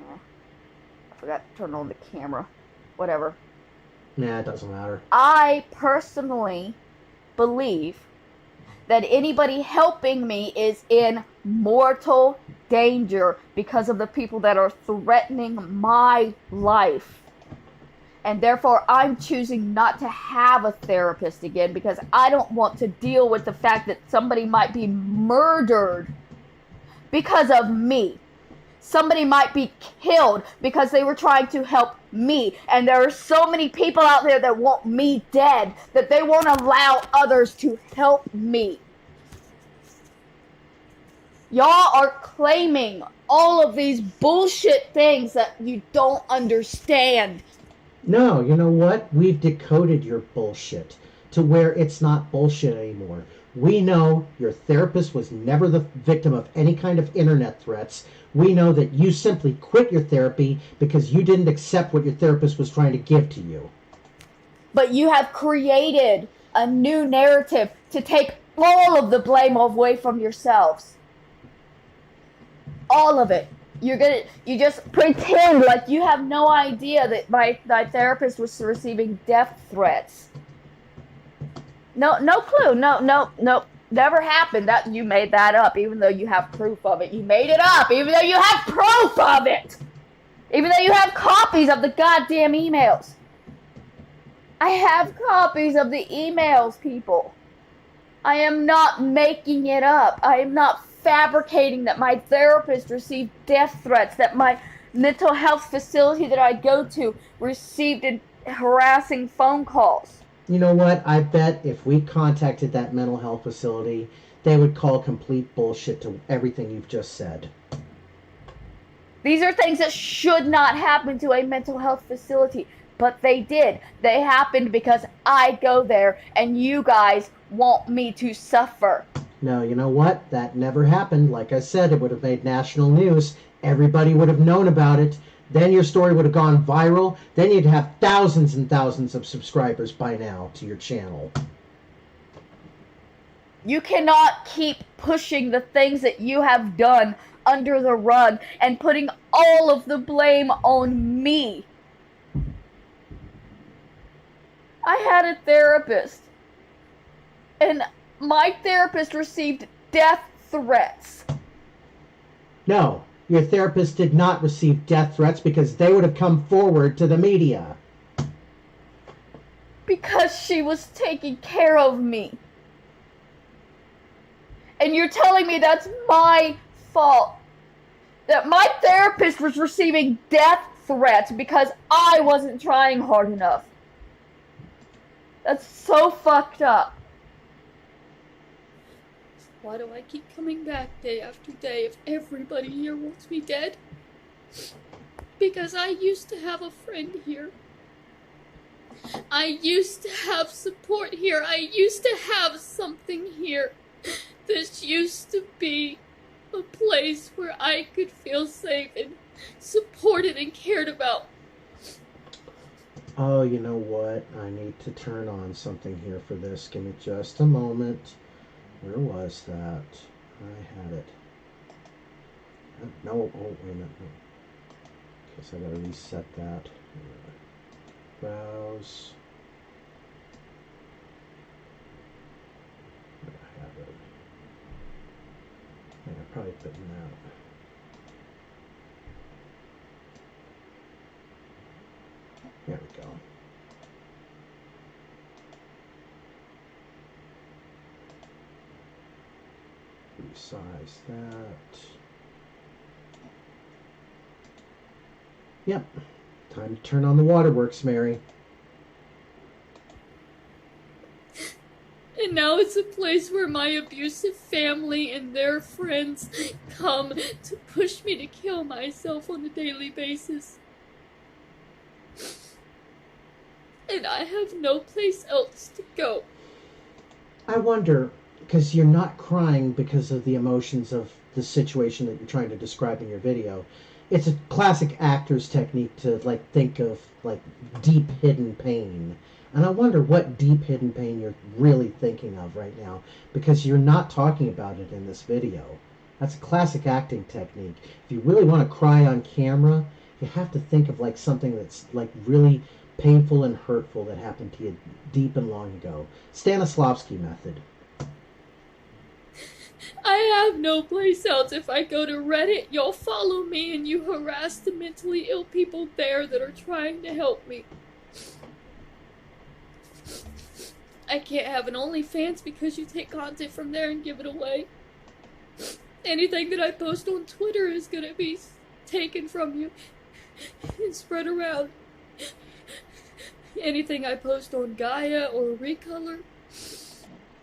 I forgot to turn on the camera. Whatever. Nah, it doesn't matter. I personally believe that anybody helping me is in mortal danger because of the people that are threatening my life. And therefore, I'm choosing not to have a therapist again because I don't want to deal with the fact that somebody might be murdered because of me. Somebody might be killed because they were trying to help me. And there are so many people out there that want me dead that they won't allow others to help me. Y'all are claiming all of these bullshit things that you don't understand. No, you know what? We've decoded your bullshit to where it's not bullshit anymore. We know your therapist was never the victim of any kind of internet threats. We know that you simply quit your therapy because you didn't accept what your therapist was trying to give to you. But you have created a new narrative to take all of the blame away from yourselves. All of it. You just pretend like you have no idea that my therapist was receiving death threats. No clue. No. Never happened. That you made that up, even though you have proof of it. You made it up, even though you have proof of it. Even though you have copies of the goddamn emails. I have copies of the emails, people. I am not making it up. I am not fabricating that my therapist received death threats, that my mental health facility that I go to received harassing phone calls. You know what? I bet if we contacted that mental health facility, they would call complete bullshit to everything you've just said. These are things that should not happen to a mental health facility, but they did. They happened because I go there and you guys want me to suffer. No, you know what? That never happened. Like I said, it would have made national news. Everybody would have known about it. Then your story would have gone viral. Then you'd have thousands and thousands of subscribers by now to your channel. You cannot keep pushing the things that you have done under the rug and putting all of the blame on me. I had a therapist, and my therapist received death threats. No, your therapist did not receive death threats because they would have come forward to the media. Because she was taking care of me. And you're telling me that's my fault. That my therapist was receiving death threats because I wasn't trying hard enough. That's so fucked up. Why do I keep coming back day after day if everybody here wants me dead? Because I used to have a friend here. I used to have support here. I used to have something here. This used to be a place where I could feel safe and supported and cared about. Oh, you know what? I need to turn on something here for this. Give me just a moment. Where was that? I had it. No, oh, wait a minute. Guess I gotta reset that. Browse. Where I have it. I think I probably put in that. There we go. Resize that. Yep. Time to turn on the waterworks, Mary. And now it's a place where my abusive family and their friends come to push me to kill myself on a daily basis. And I have no place else to go. I wonder, because you're not crying because of the emotions of the situation that you're trying to describe in your video. It's a classic actor's technique to, like, think of, like, deep hidden pain. And I wonder what deep hidden pain you're really thinking of right now, because you're not talking about it in this video. That's a classic acting technique. If you really want to cry on camera, you have to think of, like, something that's, like, really painful and hurtful that happened to you deep and long ago. Stanislavski method. I have no place else. If I go to Reddit, y'all follow me and you harass the mentally ill people there that are trying to help me. I can't have an OnlyFans because you take content from there and give it away. Anything that I post on Twitter is gonna be taken from you and spread around. Anything I post on Gaia or Recolor.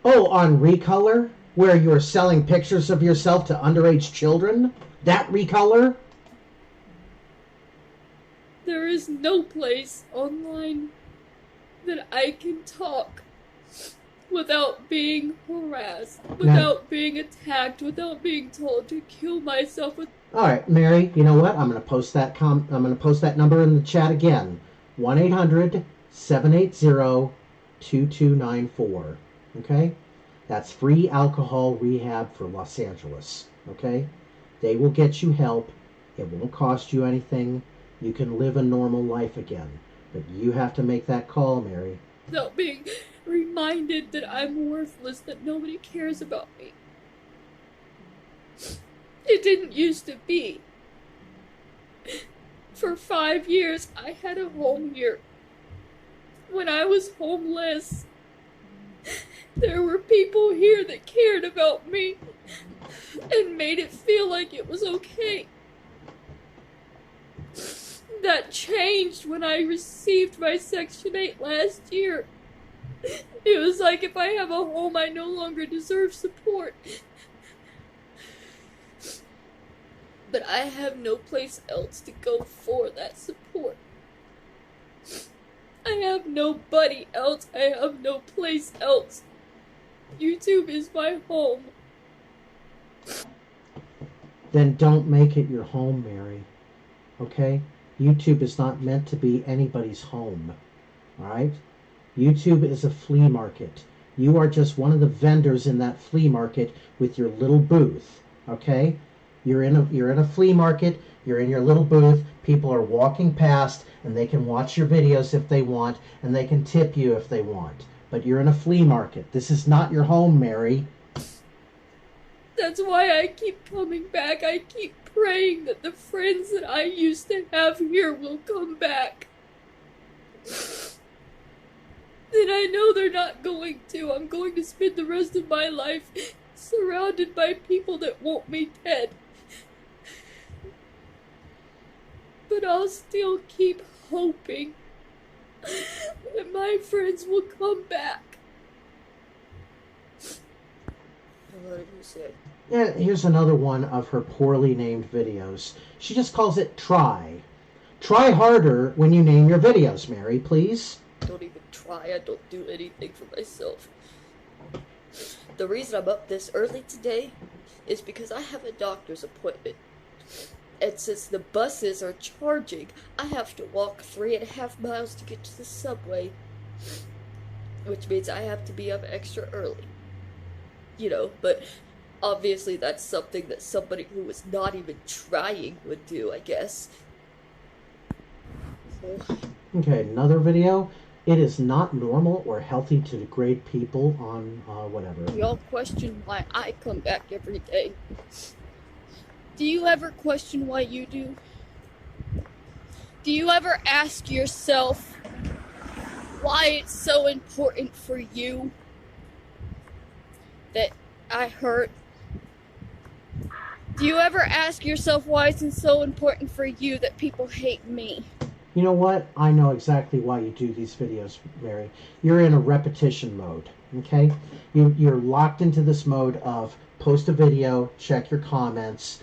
Oh, on Recolor? Where you're selling pictures of yourself to underage children? That Recolor? There is no place online that I can talk without being harassed, without being attacked, without being told to kill myself. All right, Mary, you know what? I'm going to post that number in the chat again. 1-800-780-2294. Okay? That's free alcohol rehab for Los Angeles. Okay? They will get you help. It won't cost you anything. You can live a normal life again. But you have to make that call, Mary. Without being reminded that I'm worthless, that nobody cares about me. It didn't used to be. For 5 years, I had a home here. When I was homeless, there were people here that cared about me and made it feel like it was okay. That changed when I received my Section 8 last year. It was like if I have a home, I no longer deserve support. But I have no place else to go for that support. I have nobody else. I have no place else. YouTube is my home. Then don't make it your home, Mary. Okay? YouTube is not meant to be anybody's home. Alright? YouTube is a flea market. You are just one of the vendors in that flea market with your little booth. Okay? You're in a flea market, you're in your little booth, people are walking past and they can watch your videos if they want, and they can tip you if they want. But you're in a flea market. This is not your home, Mary. That's why I keep coming back. I keep praying that the friends that I used to have here will come back. And I know they're not going to. I'm going to spend the rest of my life surrounded by people that want me dead. But I'll still keep hoping that my friends will come back. What did you say? Yeah, here's another one of her poorly named videos. She just calls it Try. Try harder when you name your videos, Mary, please. Don't even try. I don't do anything for myself. The reason I'm up this early today is because I have a doctor's appointment. And since the buses are charging, I have to walk 3.5 miles to get to the subway. Which means I have to be up extra early. You know, but obviously that's something that somebody who was not even trying would do, I guess. So. Okay, another video. It is not normal or healthy to degrade people on whatever. Y'all question why I come back every day. Do you ever question why you do? Do you ever ask yourself why it's so important for you that I hurt? Do you ever ask yourself why it's so important for you that people hate me? You know what? I know exactly why you do these videos, Mary. You're in a repetition mode, okay? You're locked into this mode of post a video, check your comments,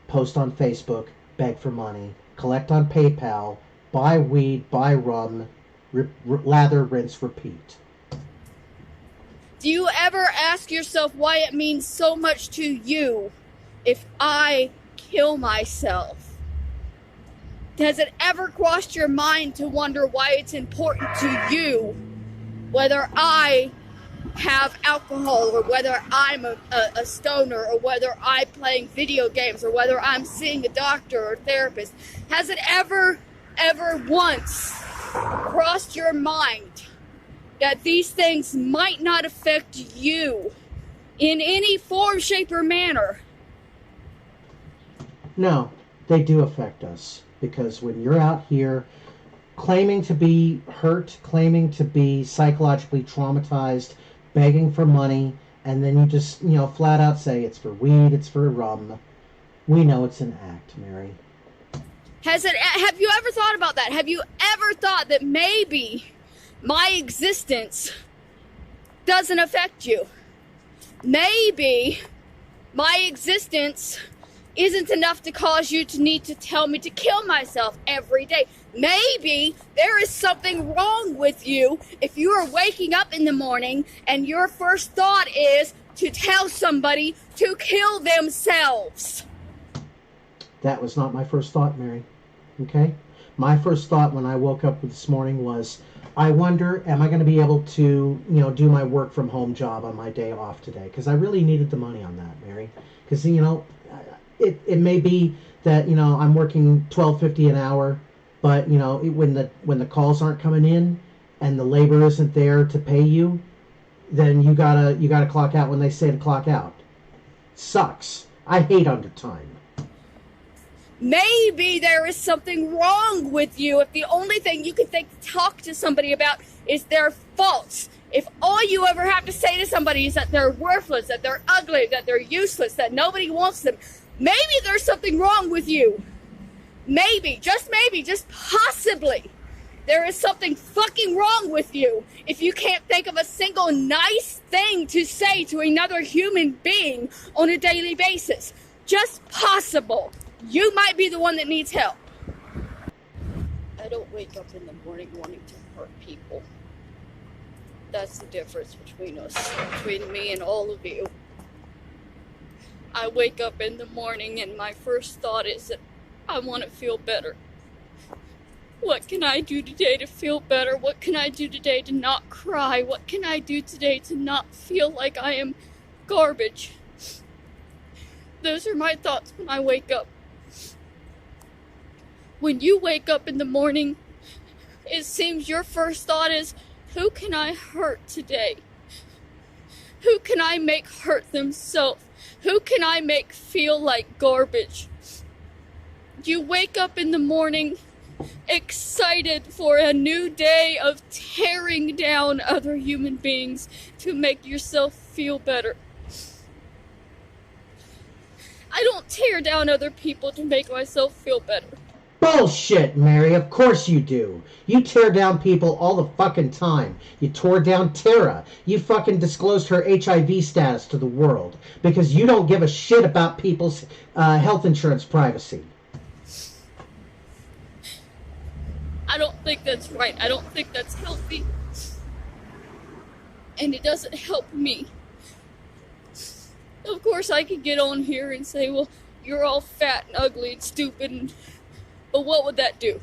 post on Facebook, beg for money, collect on PayPal, buy weed, buy rum, lather, rinse, repeat. Do you ever ask yourself why it means so much to you if I kill myself? Has it ever crossed your mind to wonder why it's important to you, whether I have alcohol or whether I'm a stoner or whether I'm playing video games or whether I'm seeing a doctor or therapist? Has it ever once crossed your mind that these things might not affect you, in any form, shape, or manner. No, they do affect us. Because when you're out here claiming to be hurt, claiming to be psychologically traumatized, begging for money, and then you just, flat out say it's for weed, it's for rum, we know it's an act, Mary. Have you ever thought about that? Have you ever thought that maybe my existence doesn't affect you? Maybe my existence isn't enough to cause you to need to tell me to kill myself every day. Maybe there is something wrong with you if you are waking up in the morning and your first thought is to tell somebody to kill themselves. That was not my first thought, Mary. Okay? My first thought when I woke up this morning was, I wonder, am I going to be able to, do my work from home job on my day off today? Because I really needed the money on that, Mary. Because, it may be that, I'm working $12.50 an hour, but, when the calls aren't coming in and the labor isn't there to pay you, then you gotta clock out when they say to clock out. Sucks. I hate undertime. Maybe there is something wrong with you if the only thing you can think to talk to somebody about is their faults. If all you ever have to say to somebody is that they're worthless, that they're ugly, that they're useless, that nobody wants them, maybe there's something wrong with you. Maybe, just possibly, there is something fucking wrong with you if you can't think of a single nice thing to say to another human being on a daily basis. Just possible. You might be the one that needs help. I don't wake up in the morning wanting to hurt people. That's the difference between us, between me and all of you. I wake up in the morning and my first thought is that I want to feel better. What can I do today to feel better? What can I do today to not cry? What can I do today to not feel like I am garbage? Those are my thoughts when I wake up. When you wake up in the morning, it seems your first thought is, who can I hurt today? Who can I make hurt themselves? Who can I make feel like garbage? You wake up in the morning excited for a new day of tearing down other human beings to make yourself feel better. I don't tear down other people to make myself feel better. Bullshit, Mary. Of course you do. You tear down people all the fucking time. You tore down Tara. You fucking disclosed her HIV status to the world because you don't give a shit about people's health insurance privacy. I don't think that's right. I don't think that's healthy. And it doesn't help me. Of course, I could get on here and say, well, you're all fat and ugly and stupid, but what would that do?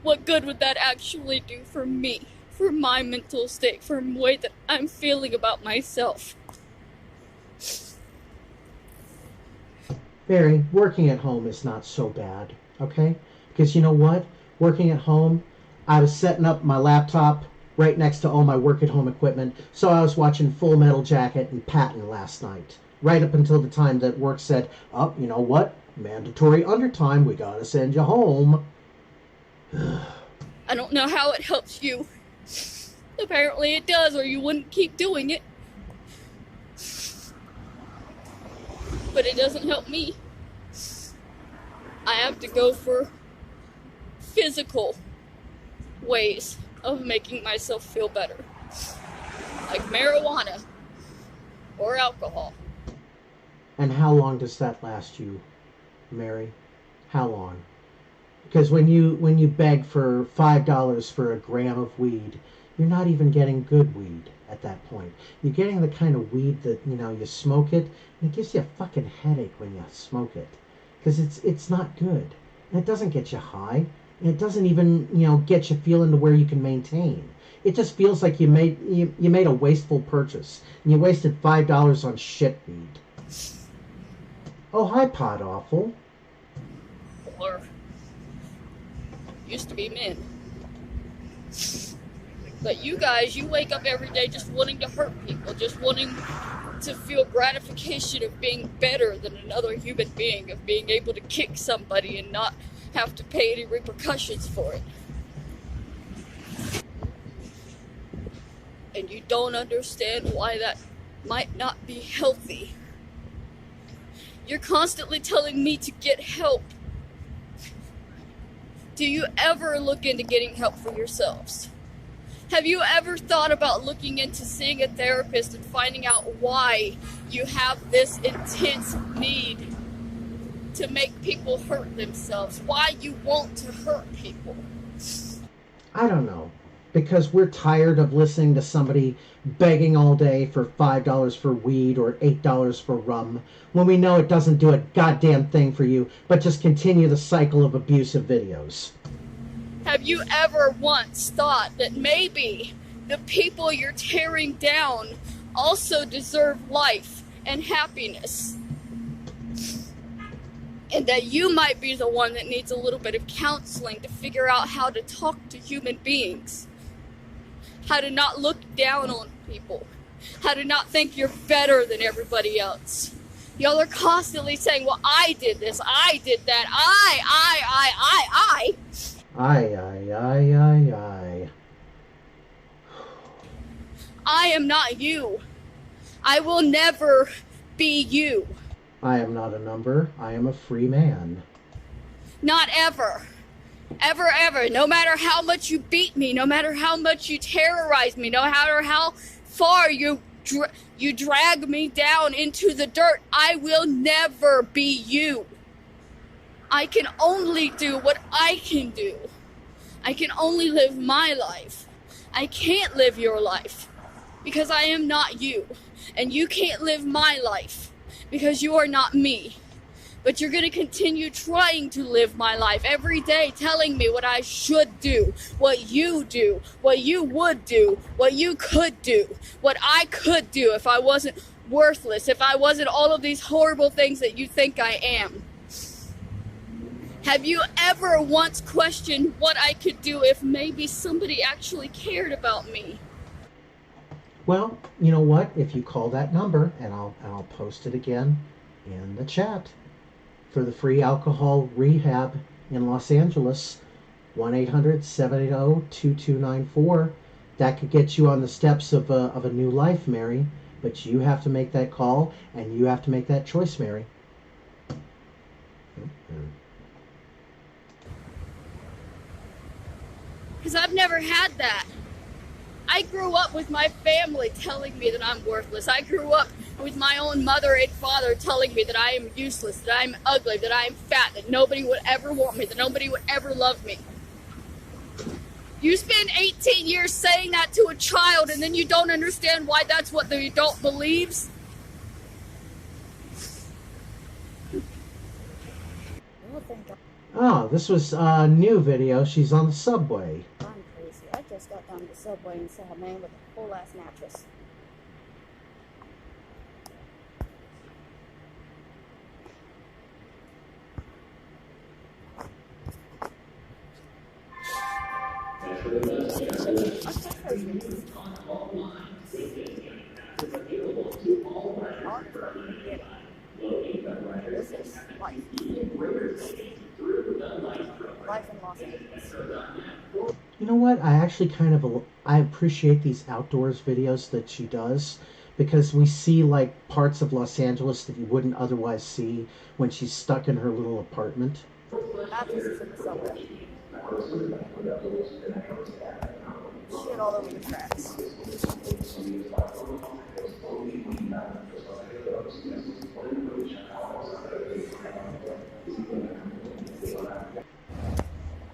What good would that actually do for me? For my mental state, for the way that I'm feeling about myself? Mary, working at home is not so bad, okay? Because you know what? Working at home, I was setting up my laptop right next to all my work-at-home equipment, so I was watching Full Metal Jacket and Patton last night, right up until the time that work said, oh, you know what? Mandatory undertime, we gotta send you home. I don't know how it helps you. Apparently it does, or you wouldn't keep doing it. But it doesn't help me. I have to go for physical ways of making myself feel better. Like marijuana or alcohol. And how long does that last you, Mary? How long? Because when you beg for $5 for a gram of weed, you're not even getting good weed at that point. You're getting the kind of weed that, you smoke it, and it gives you a fucking headache when you smoke it. Because it's not good. And it doesn't get you high. And it doesn't even, get you feeling to where you can maintain. It just feels like you made a wasteful purchase. And you wasted $5 on shit weed. Oh, hi, Pod Awful. Or used to be men. But you guys, you wake up every day just wanting to hurt people, just wanting to feel gratification of being better than another human being, of being able to kick somebody and not have to pay any repercussions for it. And you don't understand why that might not be healthy. You're constantly telling me to get help. Do you ever look into getting help for yourselves? Have you ever thought about looking into seeing a therapist and finding out why you have this intense need to make people hurt themselves? Why you want to hurt people? I don't know. Because we're tired of listening to somebody begging all day for $5 for weed or $8 for rum, when we know it doesn't do a goddamn thing for you, but just continue the cycle of abusive videos. Have you ever once thought that maybe the people you're tearing down also deserve life and happiness? And that you might be the one that needs a little bit of counseling to figure out how to talk to human beings. How to not look down on people. How to not think you're better than everybody else. Y'all are constantly saying, well, I did this, I did that, I. I am not you. I will never be you. I am not a number. I am a free man. Not ever. Ever, ever. No matter how much you beat me, no matter how much you terrorize me, no matter how far you drag me down into the dirt, I will never be you. I can only do what I can do. I can only live my life. I can't live your life because I am not you. And you can't live my life because you are not me. But you're going to continue trying to live my life every day, telling me what I should do, what you would do, what you could do, what I could do if I wasn't worthless, if I wasn't all of these horrible things that you think I am. Have you ever once questioned what I could do if maybe somebody actually cared about me? Well, you know what? If you call that number, and I'll post it again in the chat, for the free alcohol rehab in Los Angeles, 1-800-780-2294. That could get you on the steps of a new life, Mary. But you have to make that call, and you have to make that choice, Mary. Because I've never had that. I grew up with my family telling me that I'm worthless. I grew up with my own mother and father telling me that I am useless, that I'm ugly, that I'm fat, that nobody would ever want me, that nobody would ever love me. You spend 18 years saying that to a child and then you don't understand why that's what the adult believes? Oh, this was a new video. She's on the subway. I'm crazy. I just got down to the subway and saw a man with a full ass mattress. This is life. Life in Los Angeles. You know what? I actually I appreciate these outdoors videos that she does, because we see like parts of Los Angeles that you wouldn't otherwise see when she's stuck in her little apartment. Mattresses in the subway. Shit all over the tracks.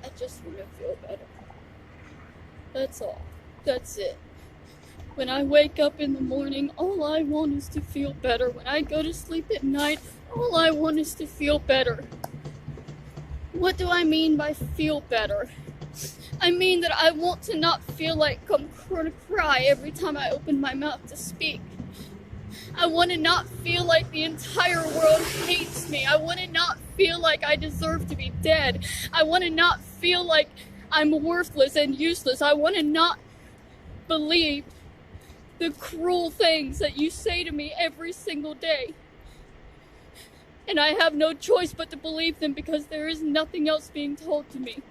I just want to feel better. That's all. That's it. When I wake up in the morning, all I want is to feel better. When I go to sleep at night, all I want is to feel better. What do I mean by feel better? I mean that I want to not feel like I'm going to cry every time I open my mouth to speak. I want to not feel like the entire world hates me. I want to not feel like I deserve to be dead. I want to not feel like I'm worthless and useless. I want to not believe the cruel things that you say to me every single day. And I have no choice but to believe them because there is nothing else being told to me.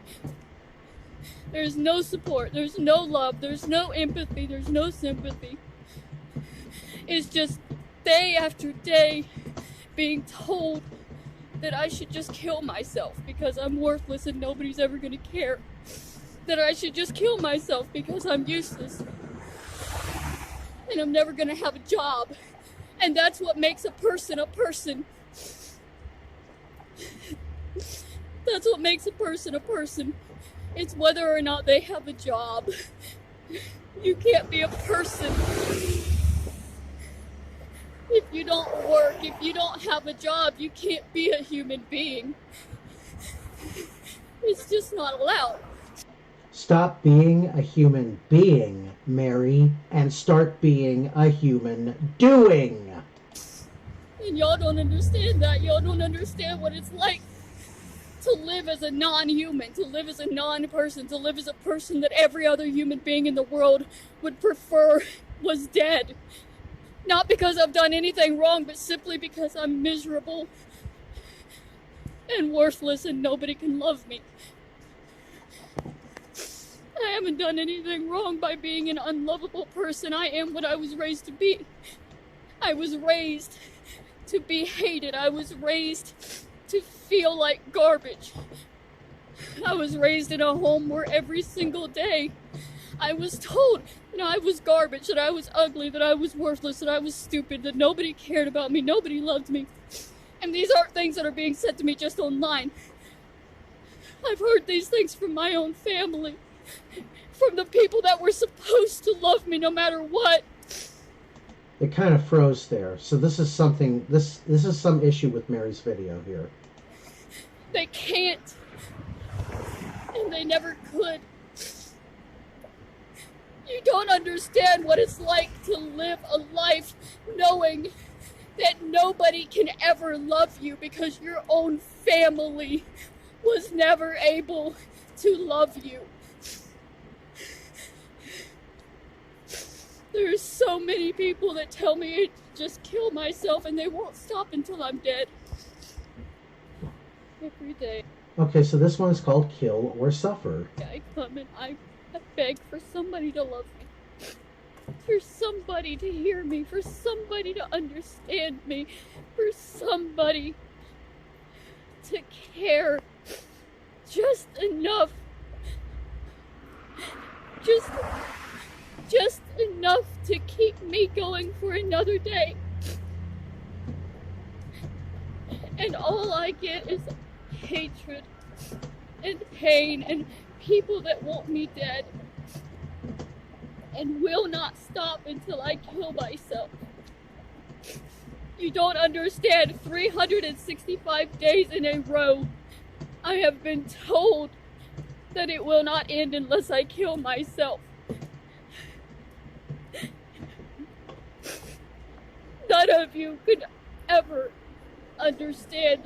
There's no support, there's no love, there's no empathy, there's no sympathy. It's just day after day being told that I should just kill myself because I'm worthless and nobody's ever gonna care. That I should just kill myself because I'm useless. And I'm never gonna have a job. And that's what makes a person a person. That's what makes a person a person. It's whether or not they have a job. You can't be a person if you don't work. If you don't have a job, you can't be a human being. It's just not allowed. Stop being a human being, Mary, and start being a human doing. And y'all don't understand that. Y'all don't understand what it's like to live as a non-human, to live as a non-person, to live as a person that every other human being in the world would prefer was dead. Not because I've done anything wrong, but simply because I'm miserable and worthless and nobody can love me. I haven't done anything wrong by being an unlovable person. I am what I was raised to be. I was raised to be hated. I was raised to feel like garbage. I was raised in a home where every single day I was told that I was garbage, that I was ugly, that I was worthless, that I was stupid, that nobody cared about me, nobody loved me. And these aren't things that are being said to me just online. I've heard these things from my own family, from the people that were supposed to love me no matter what. It kind of froze there. So this is something, this is some issue with Mary's video here. They can't. And they never could. You don't understand what it's like to live a life knowing that nobody can ever love you because your own family was never able to love you. There's so many people that tell me to just kill myself and they won't stop until I'm dead. Every day. Okay, so this one is called Kill or Suffer. I come and I beg for somebody to love me. For somebody to hear me. For somebody to understand me. For somebody to care just enough. Just enough to keep me going for another day. And all I get is hatred and pain and people that want me dead and will not stop until I kill myself. You don't understand. 365 days in a row I have been told that it will not end unless I kill myself. None of you could ever understand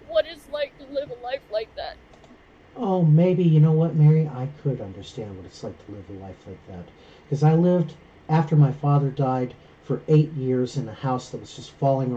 what it's like to live a life like that. Oh, maybe, you know what, Mary? I could understand what it's like to live a life like that. Because I lived, after my father died, for 8 years in a house that was just falling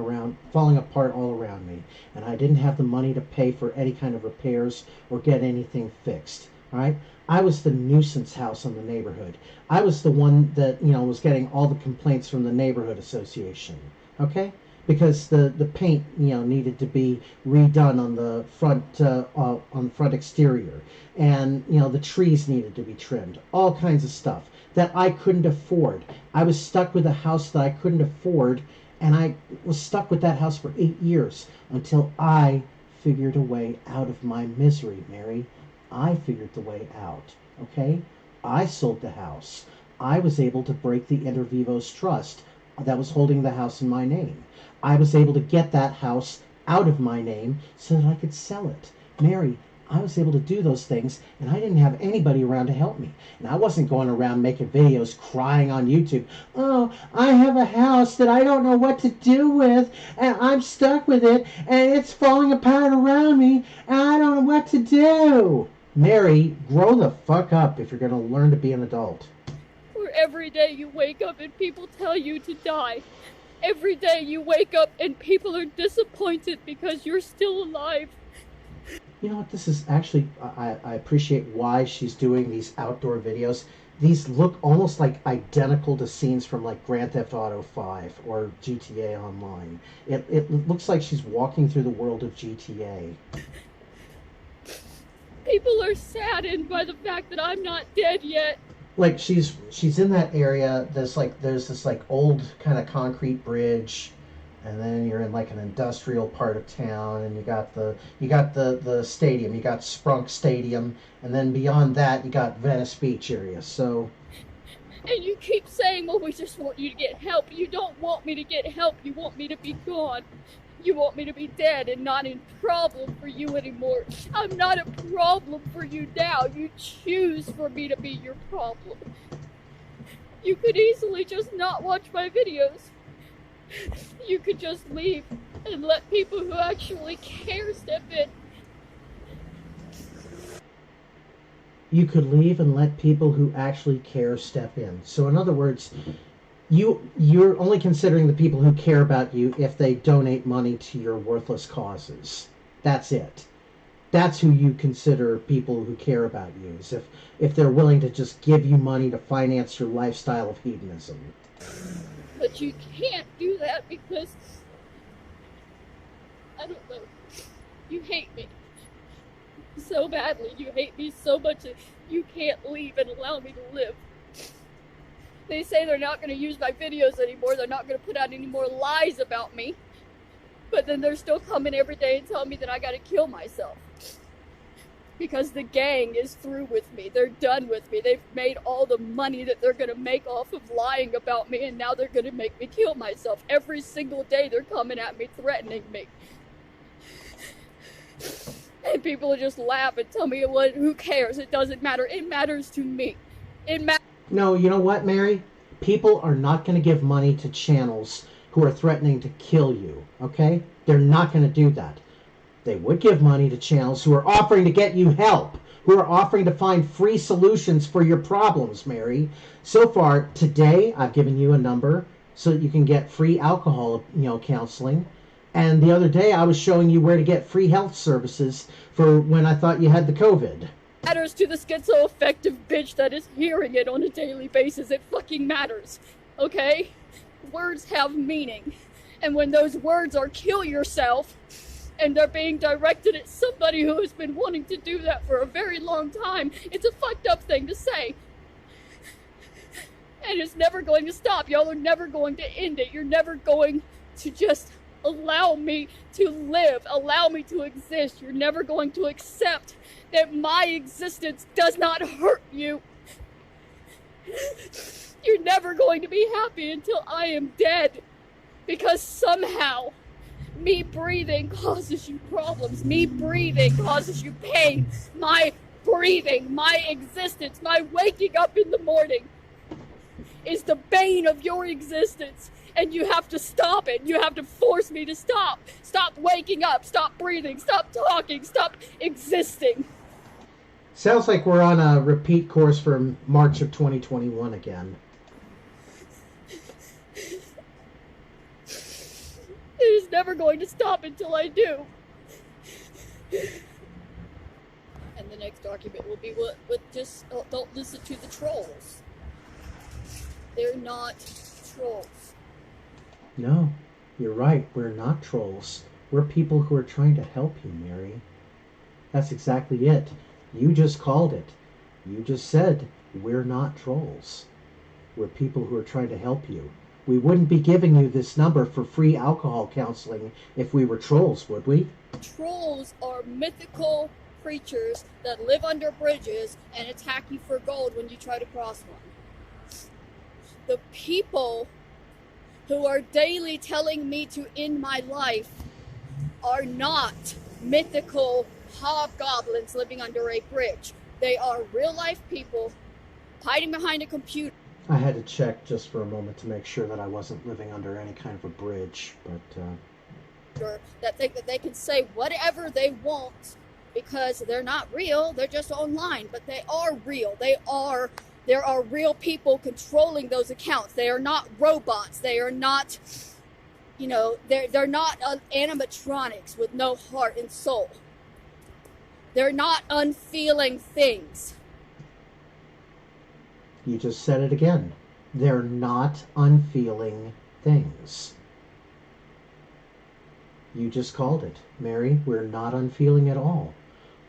apart all around me. And I didn't have the money to pay for any kind of repairs or get anything fixed. All right? I was the nuisance house in the neighborhood. I was the one that, was getting all the complaints from the neighborhood association. Okay? Because the paint, needed to be redone on the front exterior. And, the trees needed to be trimmed. All kinds of stuff that I couldn't afford. I was stuck with a house that I couldn't afford, and I was stuck with that house for 8 years until I figured a way out of my misery, Mary. I figured the way out, okay? I sold the house. I was able to break the Inter Vivos trust that was holding the house in my name. I was able to get that house out of my name so that I could sell it. Mary, I was able to do those things, and I didn't have anybody around to help me. And I wasn't going around making videos crying on YouTube. Oh, I have a house that I don't know what to do with, and I'm stuck with it, and it's falling apart around me, and I don't know what to do. Mary, grow the fuck up if you're going to learn to be an adult. For where every day you wake up and people tell you to die. Every day you wake up and people are disappointed because you're still alive. You know what, this is actually, I appreciate why she's doing these outdoor videos. These look almost like identical to scenes from like Grand Theft Auto 5 or GTA Online. It looks like she's walking through the world of GTA. People are saddened by the fact that I'm not dead yet. Like she's in that area. There's this like old kind of concrete bridge, and then you're in like an industrial part of town, and you got the stadium. You got Sprunk Stadium, and then beyond that you got Venice Beach area. So. And you keep saying, well, we just want you to get help. You don't want me to get help. You want me to be gone. You want me to be dead and not a problem for you anymore. I'm not a problem for you now. You choose for me to be your problem. You could easily just not watch my videos. You could just leave and let people who actually care step in. You could leave and let people who actually care step in. So in other words, you're only considering the people who care about you if they donate money to your worthless causes. That's it. That's who you consider people who care about you, is if they're willing to just give you money to finance your lifestyle of hedonism. But you can't do that because, I don't know, you hate me so badly. You hate me so much that you can't leave and allow me to live. They say they're not going to use my videos anymore. They're not going to put out any more lies about me. But then they're still coming every day and telling me that I got to kill myself. Because the gang is through with me. They're done with me. They've made all the money that they're going to make off of lying about me, and now they're going to make me kill myself. Every single day they're coming at me, threatening me. And people just laugh and tell me, well, who cares? It doesn't matter. It matters to me. It matters. No, you know what, Mary? People are not going to give money to channels who are threatening to kill you, okay? They're not going to do that. They would give money to channels who are offering to get you help, who are offering to find free solutions for your problems, Mary. So far, today, I've given you a number so that you can get free alcohol, counseling. And the other day, I was showing you where to get free health services for when I thought you had the COVID. Matters to the schizoaffective bitch that is hearing it on a daily basis. It fucking matters, okay? Words have meaning. And when those words are kill yourself, and they're being directed at somebody who has been wanting to do that for a very long time, it's a fucked up thing to say. And it's never going to stop. Y'all are never going to end it. You're never going to just allow me to live, allow me to exist. You're never going to accept that my existence does not hurt you. You're never going to be happy until I am dead. Because somehow, me breathing causes you problems. Me breathing causes you pain. My breathing, my existence, my waking up in the morning is the bane of your existence. And you have to stop it. You have to force me to stop. Stop waking up. Stop breathing. Stop talking. Stop existing. Sounds like we're on a repeat course from March of 2021 again. It is never going to stop until I do. And the next argument will be just don't listen to the trolls. They're not trolls. No, you're right. We're not trolls. We're people who are trying to help you, Mary. That's exactly it. You just called it. You just said, we're not trolls. We're people who are trying to help you. We wouldn't be giving you this number for free alcohol counseling if we were trolls, would we? Trolls are mythical creatures that live under bridges and attack you for gold when you try to cross one. The people who are daily telling me to end my life are not mythical hobgoblins living under a bridge. They are real-life people hiding behind a computer. I had to check just for a moment to make sure that I wasn't living under any kind of a bridge, but that think that they can say whatever they want because they're not real, they're just online, but they are real. They are There are real people controlling those accounts. They are not robots. They are not, they're not animatronics with no heart and soul. They're not unfeeling things. You just said it again. They're not unfeeling things. You just called it. Mary, we're not unfeeling at all.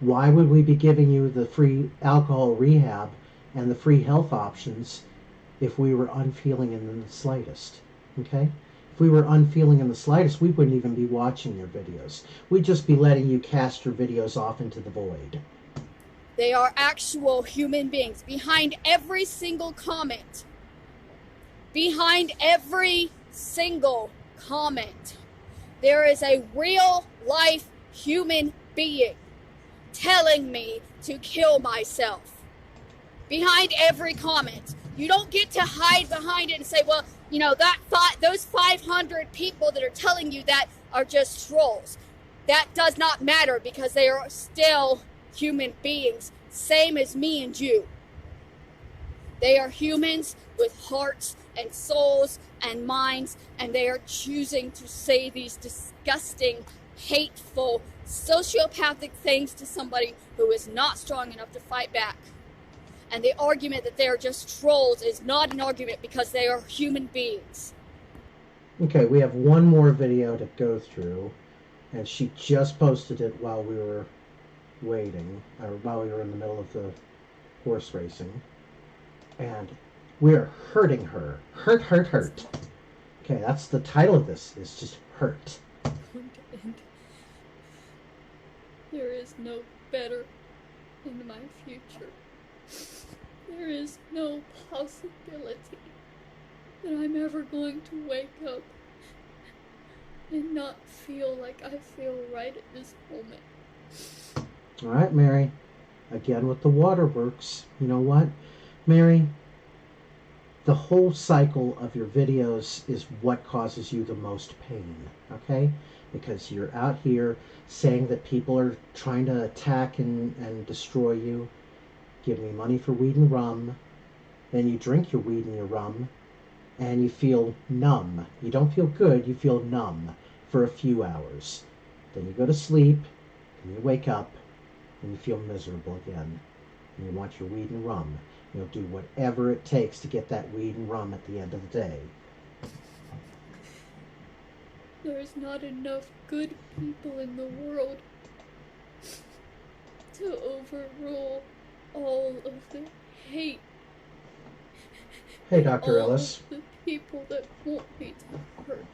Why would we be giving you the free alcohol rehab and the free health options if we were unfeeling in the slightest? Okay? If we were unfeeling in the slightest, we wouldn't even be watching your videos. We'd just be letting you cast your videos off into the void. They are actual human beings. Behind every single comment, there is a real life human being telling me to kill myself. Behind every comment. You don't get to hide behind it and say, well, those 500 people that are telling you that are just trolls. That does not matter because they are still human beings, same as me and you. They are humans with hearts and souls and minds, and they are choosing to say these disgusting, hateful, sociopathic things to somebody who is not strong enough to fight back. And the argument that they are just trolls is not an argument because they are human beings. Okay, we have one more video to go through, and she just posted it while we were waiting, or while we were in the middle of the horse racing. And we're hurting her. Hurt. Okay, that's the title of this, is just hurt. There is no better in my future. There is no possibility that I'm ever going to wake up and not feel like I feel right at this moment. All right, Mary. Again with the waterworks. You know what, Mary? The whole cycle of your videos is what causes you the most pain, okay? Because you're out here saying that people are trying to attack and destroy you. Give me money for weed and rum. Then you drink your weed and your rum, and you feel numb. You don't feel good, you feel numb for a few hours. Then you go to sleep, and you wake up, and you feel miserable again. And you want your weed and rum. You'll do whatever it takes to get that weed and rum at the end of the day. There's not enough good people in the world to overrule all of the hate. Hey, Dr. all Ellis. Of the people that want me to hurt.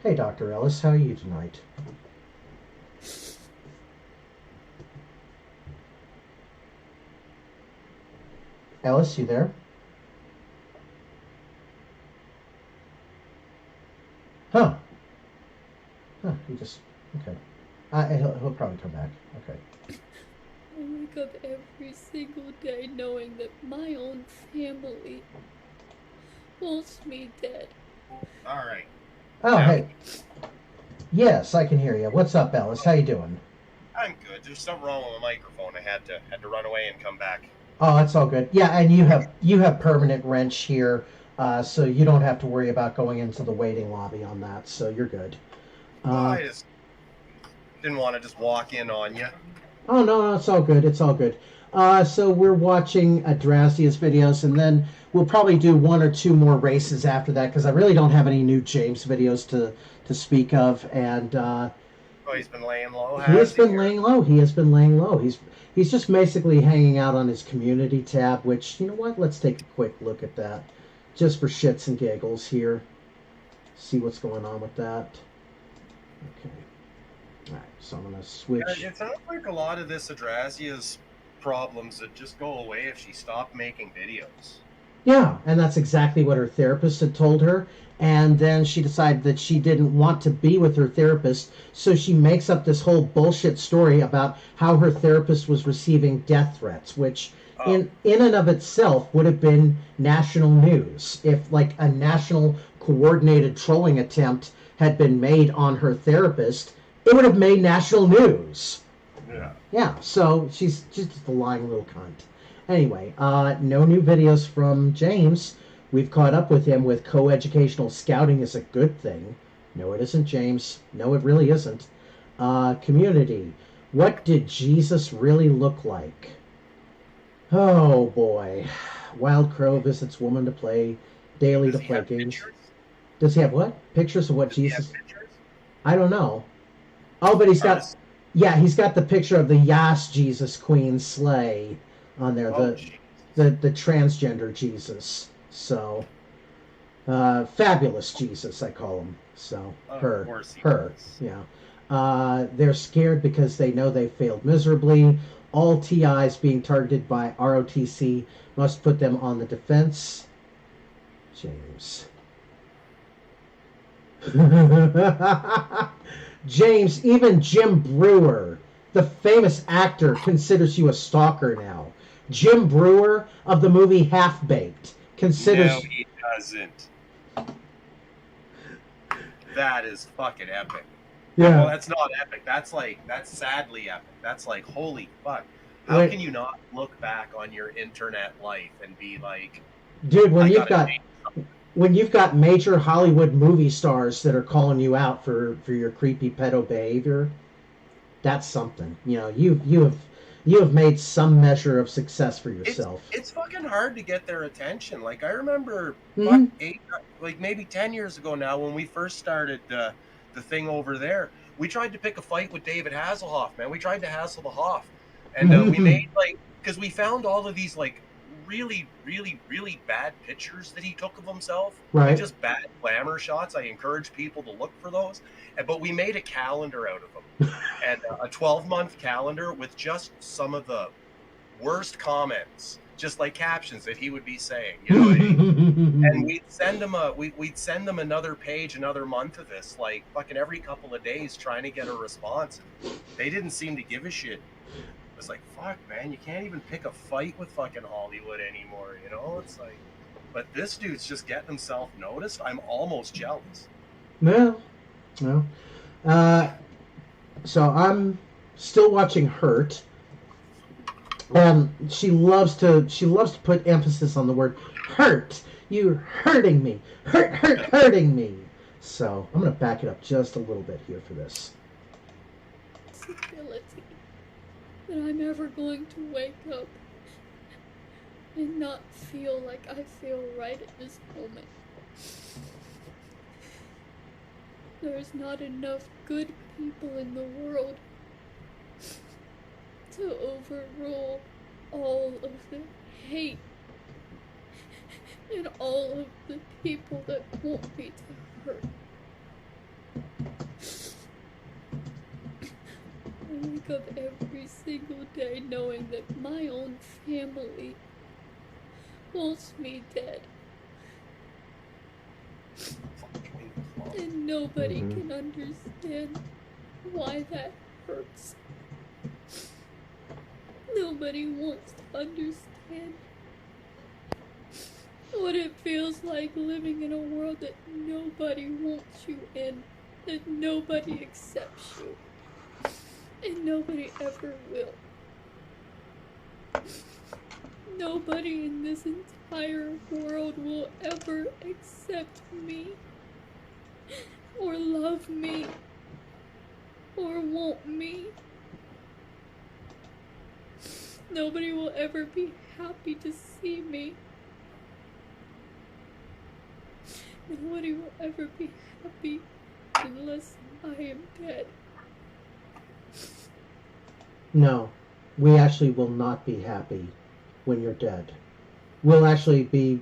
Hey, Dr. Ellis, how are you tonight? Ellis, you there? Huh, he just, okay. He'll probably come back, okay. I wake up every single day knowing that my own family wants me dead. Alright. Oh, hey. Yes, I can hear you. What's up, Ellis? How you doing? I'm good. There's something wrong with the microphone. I had to run away and come back. Oh, that's all good. Yeah, and you have permanent wrench here, so you don't have to worry about going into the waiting lobby on that, so you're good. I just didn't want to just walk in on you. Oh, no, it's all good. It's all good. So we're watching Adrasdea's videos, and then we'll probably do one or two more races after that, because I really don't have any new James videos to speak of, and... oh, he's been laying low, He has been laying low. He has been laying low. He's just basically hanging out on his community tab, which, you know what? Let's take a quick look at that. Just for shits and giggles here. See what's going on with that. Okay. Alright, so I'm going to switch. Yeah, it sounds like a lot of this Adrasdea's problems would just go away if she stopped making videos. Yeah, and that's exactly what her therapist had told her. And then she decided that she didn't want to be with her therapist, so she makes up this whole bullshit story about how her therapist was receiving death threats, which in and of itself would have been national news. If, like, a national coordinated trolling attempt had been made on her therapist, it would have made national news. Yeah. Yeah, so she's just a lying little cunt. Anyway, no new videos from James. We've caught up with him with co-educational scouting is a good thing. No, it isn't, James. No, it really isn't. Community. What did Jesus really look like? Oh, boy. Wild Crow visits woman to play daily to play games. Pictures? Does he have what? Pictures of what Does he Jesus... have pictures? I don't know. Oh, but he's got... Yeah, he's got the picture of the Yas Jesus Queen sleigh on there. The transgender Jesus. So... fabulous Jesus, I call him. So, Of course he her, does. yeah. They're scared because they know they failed miserably. All TIs being targeted by ROTC must put them on the defense. James. James, even Jim Brewer, the famous actor, considers you a stalker now. Jim Brewer of the movie Half Baked considers... No, he doesn't. That is fucking epic. Yeah. Well, that's not epic. That's sadly epic. That's like, holy fuck. How can you not look back on your internet life and be like, dude, when you've got major Hollywood movie stars that are calling you out for your creepy pedo behavior, that's something. You know, you have made some measure of success for yourself. It's fucking hard to get their attention. Like, I remember maybe 10 years ago now when we first started the thing over there, we tried to pick a fight with David Hasselhoff, man. We tried to hassle the Hoff. And we made, because we found all of these, really, really, really bad pictures that he took of himself. Right. Just bad glamour shots. I encourage people to look for those. But we made a calendar out of them. And a 12-month calendar with just some of the worst comments, just like captions that he would be saying, you know what I mean? And we'd send them another page, another month of this, like fucking every couple of days, trying to get a response. And they didn't seem to give a shit. It's like, fuck, man, you can't even pick a fight with fucking Hollywood anymore, you know? It's like, but this dude's just getting himself noticed. I'm almost jealous. No. So I'm still watching Hurt. She loves to put emphasis on the word hurt. You're hurting me. Hurting me. So I'm gonna back it up just a little bit here for this. Possibility that I'm ever going to wake up and not feel like I feel right at this moment. There's not enough good people in the world to overrule all of the hate and all of the people that want me to hurt. I wake up every single day knowing that my own family wants me dead. And nobody can understand why that hurts. Nobody wants to understand what it feels like living in a world that nobody wants you in, that nobody accepts you, and nobody ever will. Nobody in this entire world will ever accept me, or love me, or want me. Nobody will ever be happy to see me. Nobody will ever be happy unless I am dead. No, we actually will not be happy when you're dead. We'll actually be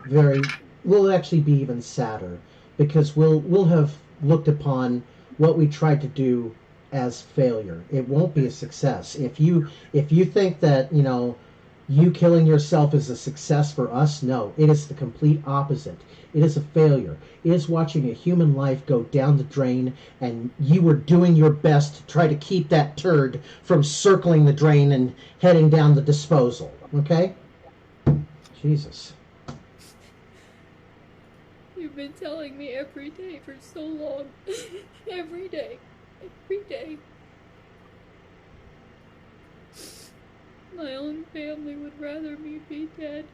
even sadder, because we'll have looked upon what we tried to do as failure. It won't be a success. If you think that, you know, you killing yourself is a success for us, no, it is the complete opposite. It is a failure. It is watching a human life go down the drain, and you were doing your best to try to keep that turd from circling the drain and heading down the disposal. Okay? Jesus. You've been telling me every day for so long. Every day. My own family would rather me be dead.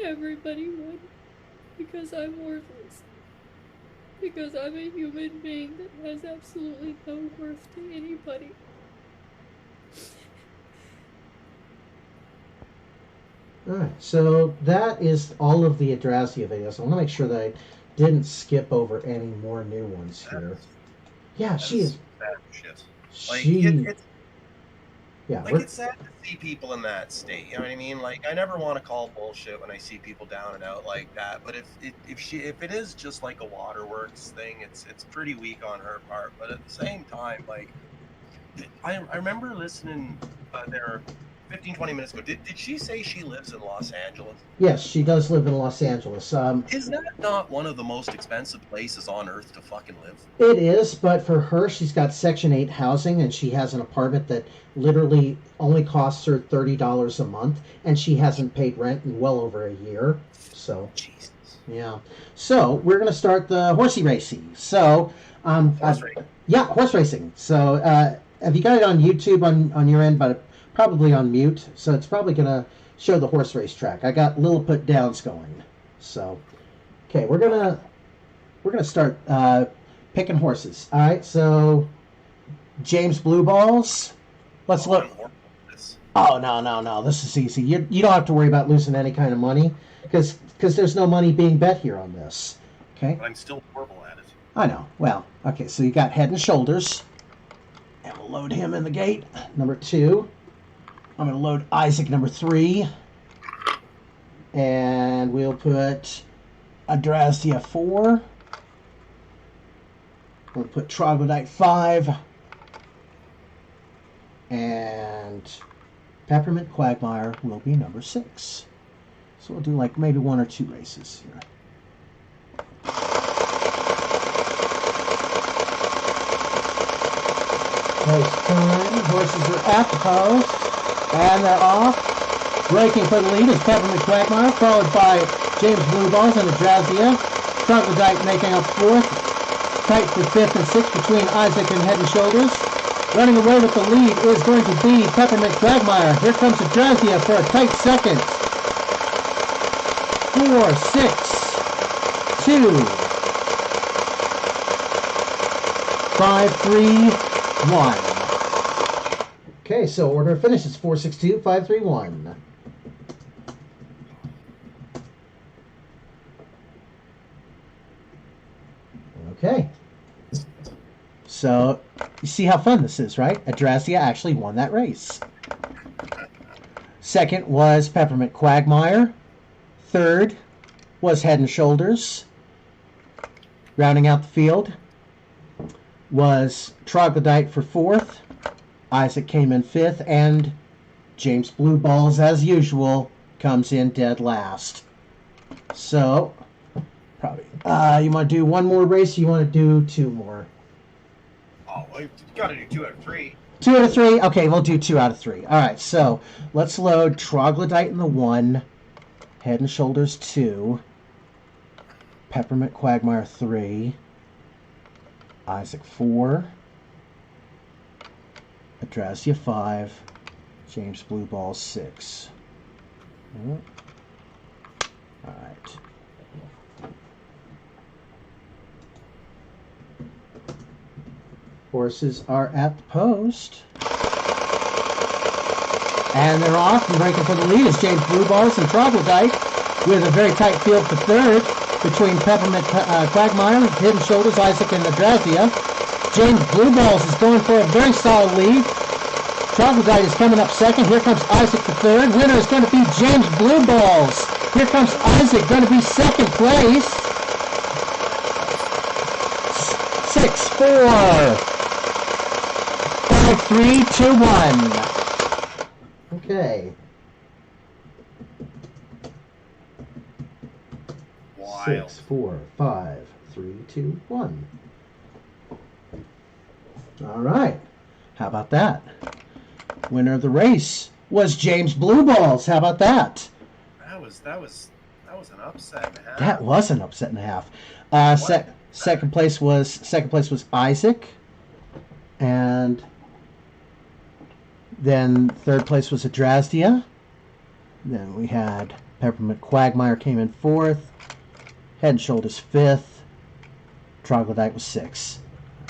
Everybody would. Because I'm worthless. Because I'm a human being that has absolutely no worth to anybody. Alright, so that is all of the Adrasdea videos. I want to make sure that I didn't skip over any more new ones here. Yeah, she is. Bad shit. Like, She. Yeah, Yeah, it's sad to see people in that state. You know what I mean? Like, I never want to call bullshit when I see people down and out like that. But if it is just like a waterworks thing, it's pretty weak on her part. But at the same time, like, I remember listening there 15, 20 minutes ago. Did she say she lives in Los Angeles? yes, she does live in Los Angeles. Is that not one of the most expensive places on earth to fucking live? It is, but for her, she's got Section 8 housing, and she has an apartment that literally only costs her $30 a month, and she hasn't paid rent in well over a year. So, Jesus. yeah. So, we're going to start the horsey racing. So, Horse racing. yeah, horse racing. So, have you got it on YouTube on your end, but probably on mute? So, it's probably going to show the horse race track. I got Liliput Downs going. So, okay, we're gonna start picking horses. All right, so James Blue Balls. Let's look. Oh no! This is easy. You don't have to worry about losing any kind of money because there's no money being bet here on this. Okay. But I'm still horrible at it. I know. Well, okay. So you got Head and Shoulders, and we'll load him in the gate. Number 2. I'm going to load Issac number 3, and we'll put Adrasdea 4. We'll put Troglodyte 5, and Peppermint Quagmire will be number 6. So we'll do like maybe 1 or 2 races here. Race time. Horses are at the post. And they're off. Breaking for the lead is Peppermint Quagmire, followed by James Blue Balls and Adrasdea. Troglodyte making up 4th. Tight for 5th and 6th between Issac and Head and Shoulders. Running away with the lead is going to be Peppermint Quagmire. Here comes Adrasdea for a tight second. 4, 6, 2, 5, 3, 1. Okay, so order of finish is 4, 6, 2, 5, 3, 1. Okay. So, you see how fun this is, right? Adrasdea actually won that race. Second was Peppermint Quagmire. Third was Head and Shoulders. Rounding out the field was Troglodyte for 4th. Issac came in 5th, and James Blue Balls, as usual, comes in dead last. So, probably, you want to do 1 more race, or you want to do 2 more? Oh, well, you got to do 2 out of 3. 2 out of 3? Okay, we'll do 2 out of 3. All right, so let's load Troglodyte in the 1, Head and Shoulders 2, Peppermint Quagmire 3, Issac 4, Adrasdea 5, James Blue Balls 6. All right. Horses are at the post. And they're off, and breaking for the lead is James Blue Balls and Troglodyte, with a very tight field for 3rd between Peppermint Quagmire, Head and Shoulders, Issac, and Adrasdea. James Blue Balls is going for a very solid lead. Troglodyte is coming up 2nd. Here comes Issac for 3rd. Winner is going to be James Blue Balls. Here comes Issac, going to be 2nd place. 6, 4, 5, 3, 2, 1. Okay. Wild. 6, 4, 5, 3, 2, 1. All right. How about that? Winner of the race was James Blue Balls. How about that? That was an upset and a half. That was an upset and a half. Second place was Issac, and Then third place was Adrasdea. Then we had Peppermint Quagmire came in fourth. Head and Shoulders fifth. Troglodyte was sixth.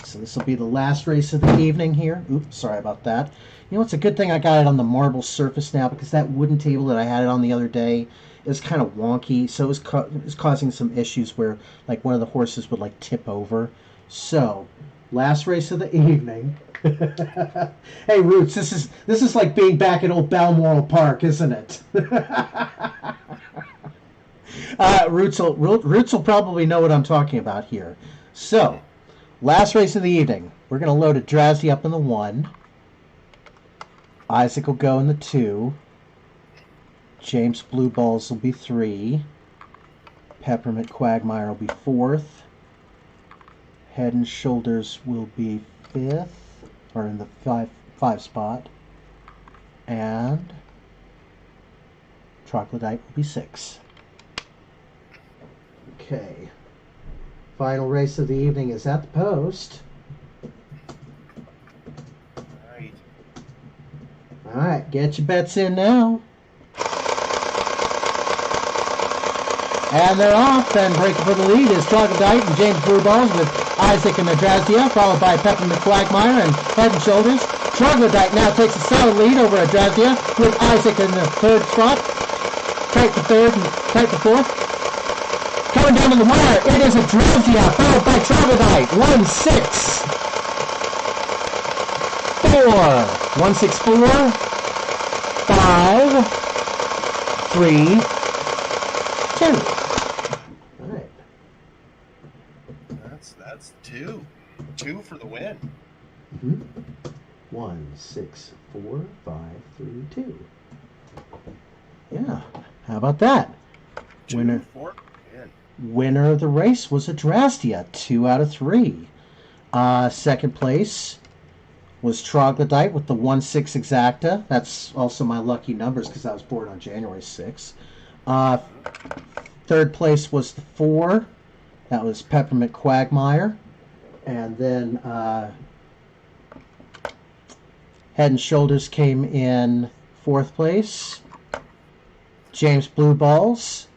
So this will be the last race of the evening here. Oops, sorry about that. You know, it's a good thing I got it on the marble surface now, because that wooden table that I had it on the other day is kind of wonky. So it was causing some issues where, like, one of the horses would, like, tip over. So, last race of the evening. Hey, Roots, this is like being back at old Balmoral Park, isn't it? Roots will probably know what I'm talking about here. So, last race of the evening. We're going to load Adrasdea up in the 1. Issac will go in the 2. James Blue Balls will be 3. Peppermint Quagmire will be 4th. Head and Shoulders will be 5th, or in the 5 spot. And Troglodyte will be 6. Okay. Final race of the evening is at the post. All right, get your bets in now. And they're off, and breaking for the lead is Troglodyte and James Blue Balls with Issac and Adrasdea, followed by Peppermint Quagmire and Head and Shoulders. Troglodyte now takes a solid lead over Adrasdea with Issac in the 3rd spot. Tight for 3rd and tight for 4th. Coming down to the wire, it is Adrasdea, followed by Troglodyte. 1-6. 4. 1-6-4. 5. 3. 2. All right. That's 2. 2 for the win. Mm-hmm. 1, 6, 4, 5, 3, 2. Yeah. How about that? 2, Winner. 4. Winner of the race was Adrasdea, 2 out of 3. Second place was Troglodyte with the 1-6 exacta. That's also my lucky numbers because I was born on January 6th. Third place was the 4. That was Peppermint Quagmire. And then Head and Shoulders came in 4th place. James Blue Balls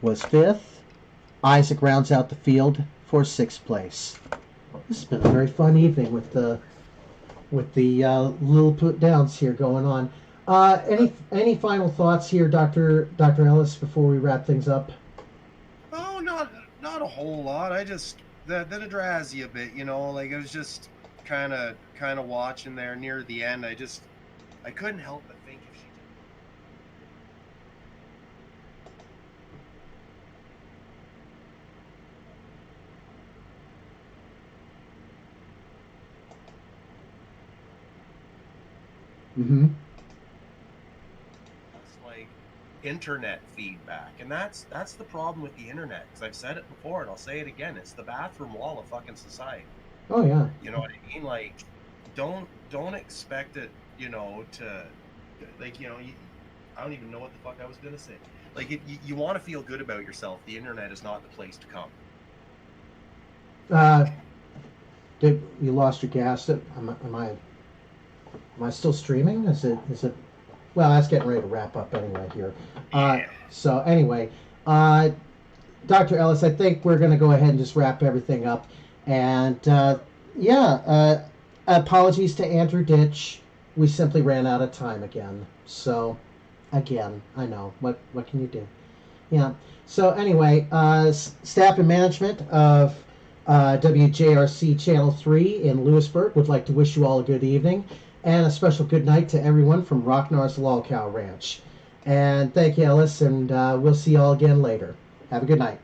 was 5th. Issac rounds out the field for 6th place. This has been a very fun evening with the Liliput Downs here going on. Any final thoughts here, Dr. Ellis, before we wrap things up? Oh, not a whole lot. I just that Adrasdea bit, you know, like I was just kind of watching there near the end. I couldn't help but think if she did. Mm-hmm. like internet feedback, and that's the problem with the internet, because I've said it before and I'll say it again. It's the bathroom wall of fucking society. Oh yeah. You know what I mean? Like, don't expect it, you know, to, like, you know, I don't even know what the fuck I was gonna say. Like, you want to feel good about yourself. The internet is not the place to come. Did you lost your gas? Am I still streaming? Is it? Well, that's getting ready to wrap up anyway here. So anyway, Dr. Ellis, I think we're going to go ahead and just wrap everything up. And apologies to Andrew Ditch. We simply ran out of time again. So, again, I know. What can you do? Yeah. So anyway, staff and management of WJRC Channel 3 in Lewisburg would like to wish you all a good evening. And a special good night to everyone from Rocknar's LolCow Ranch. And thank you, Ellis, and we'll see you all again later. Have a good night.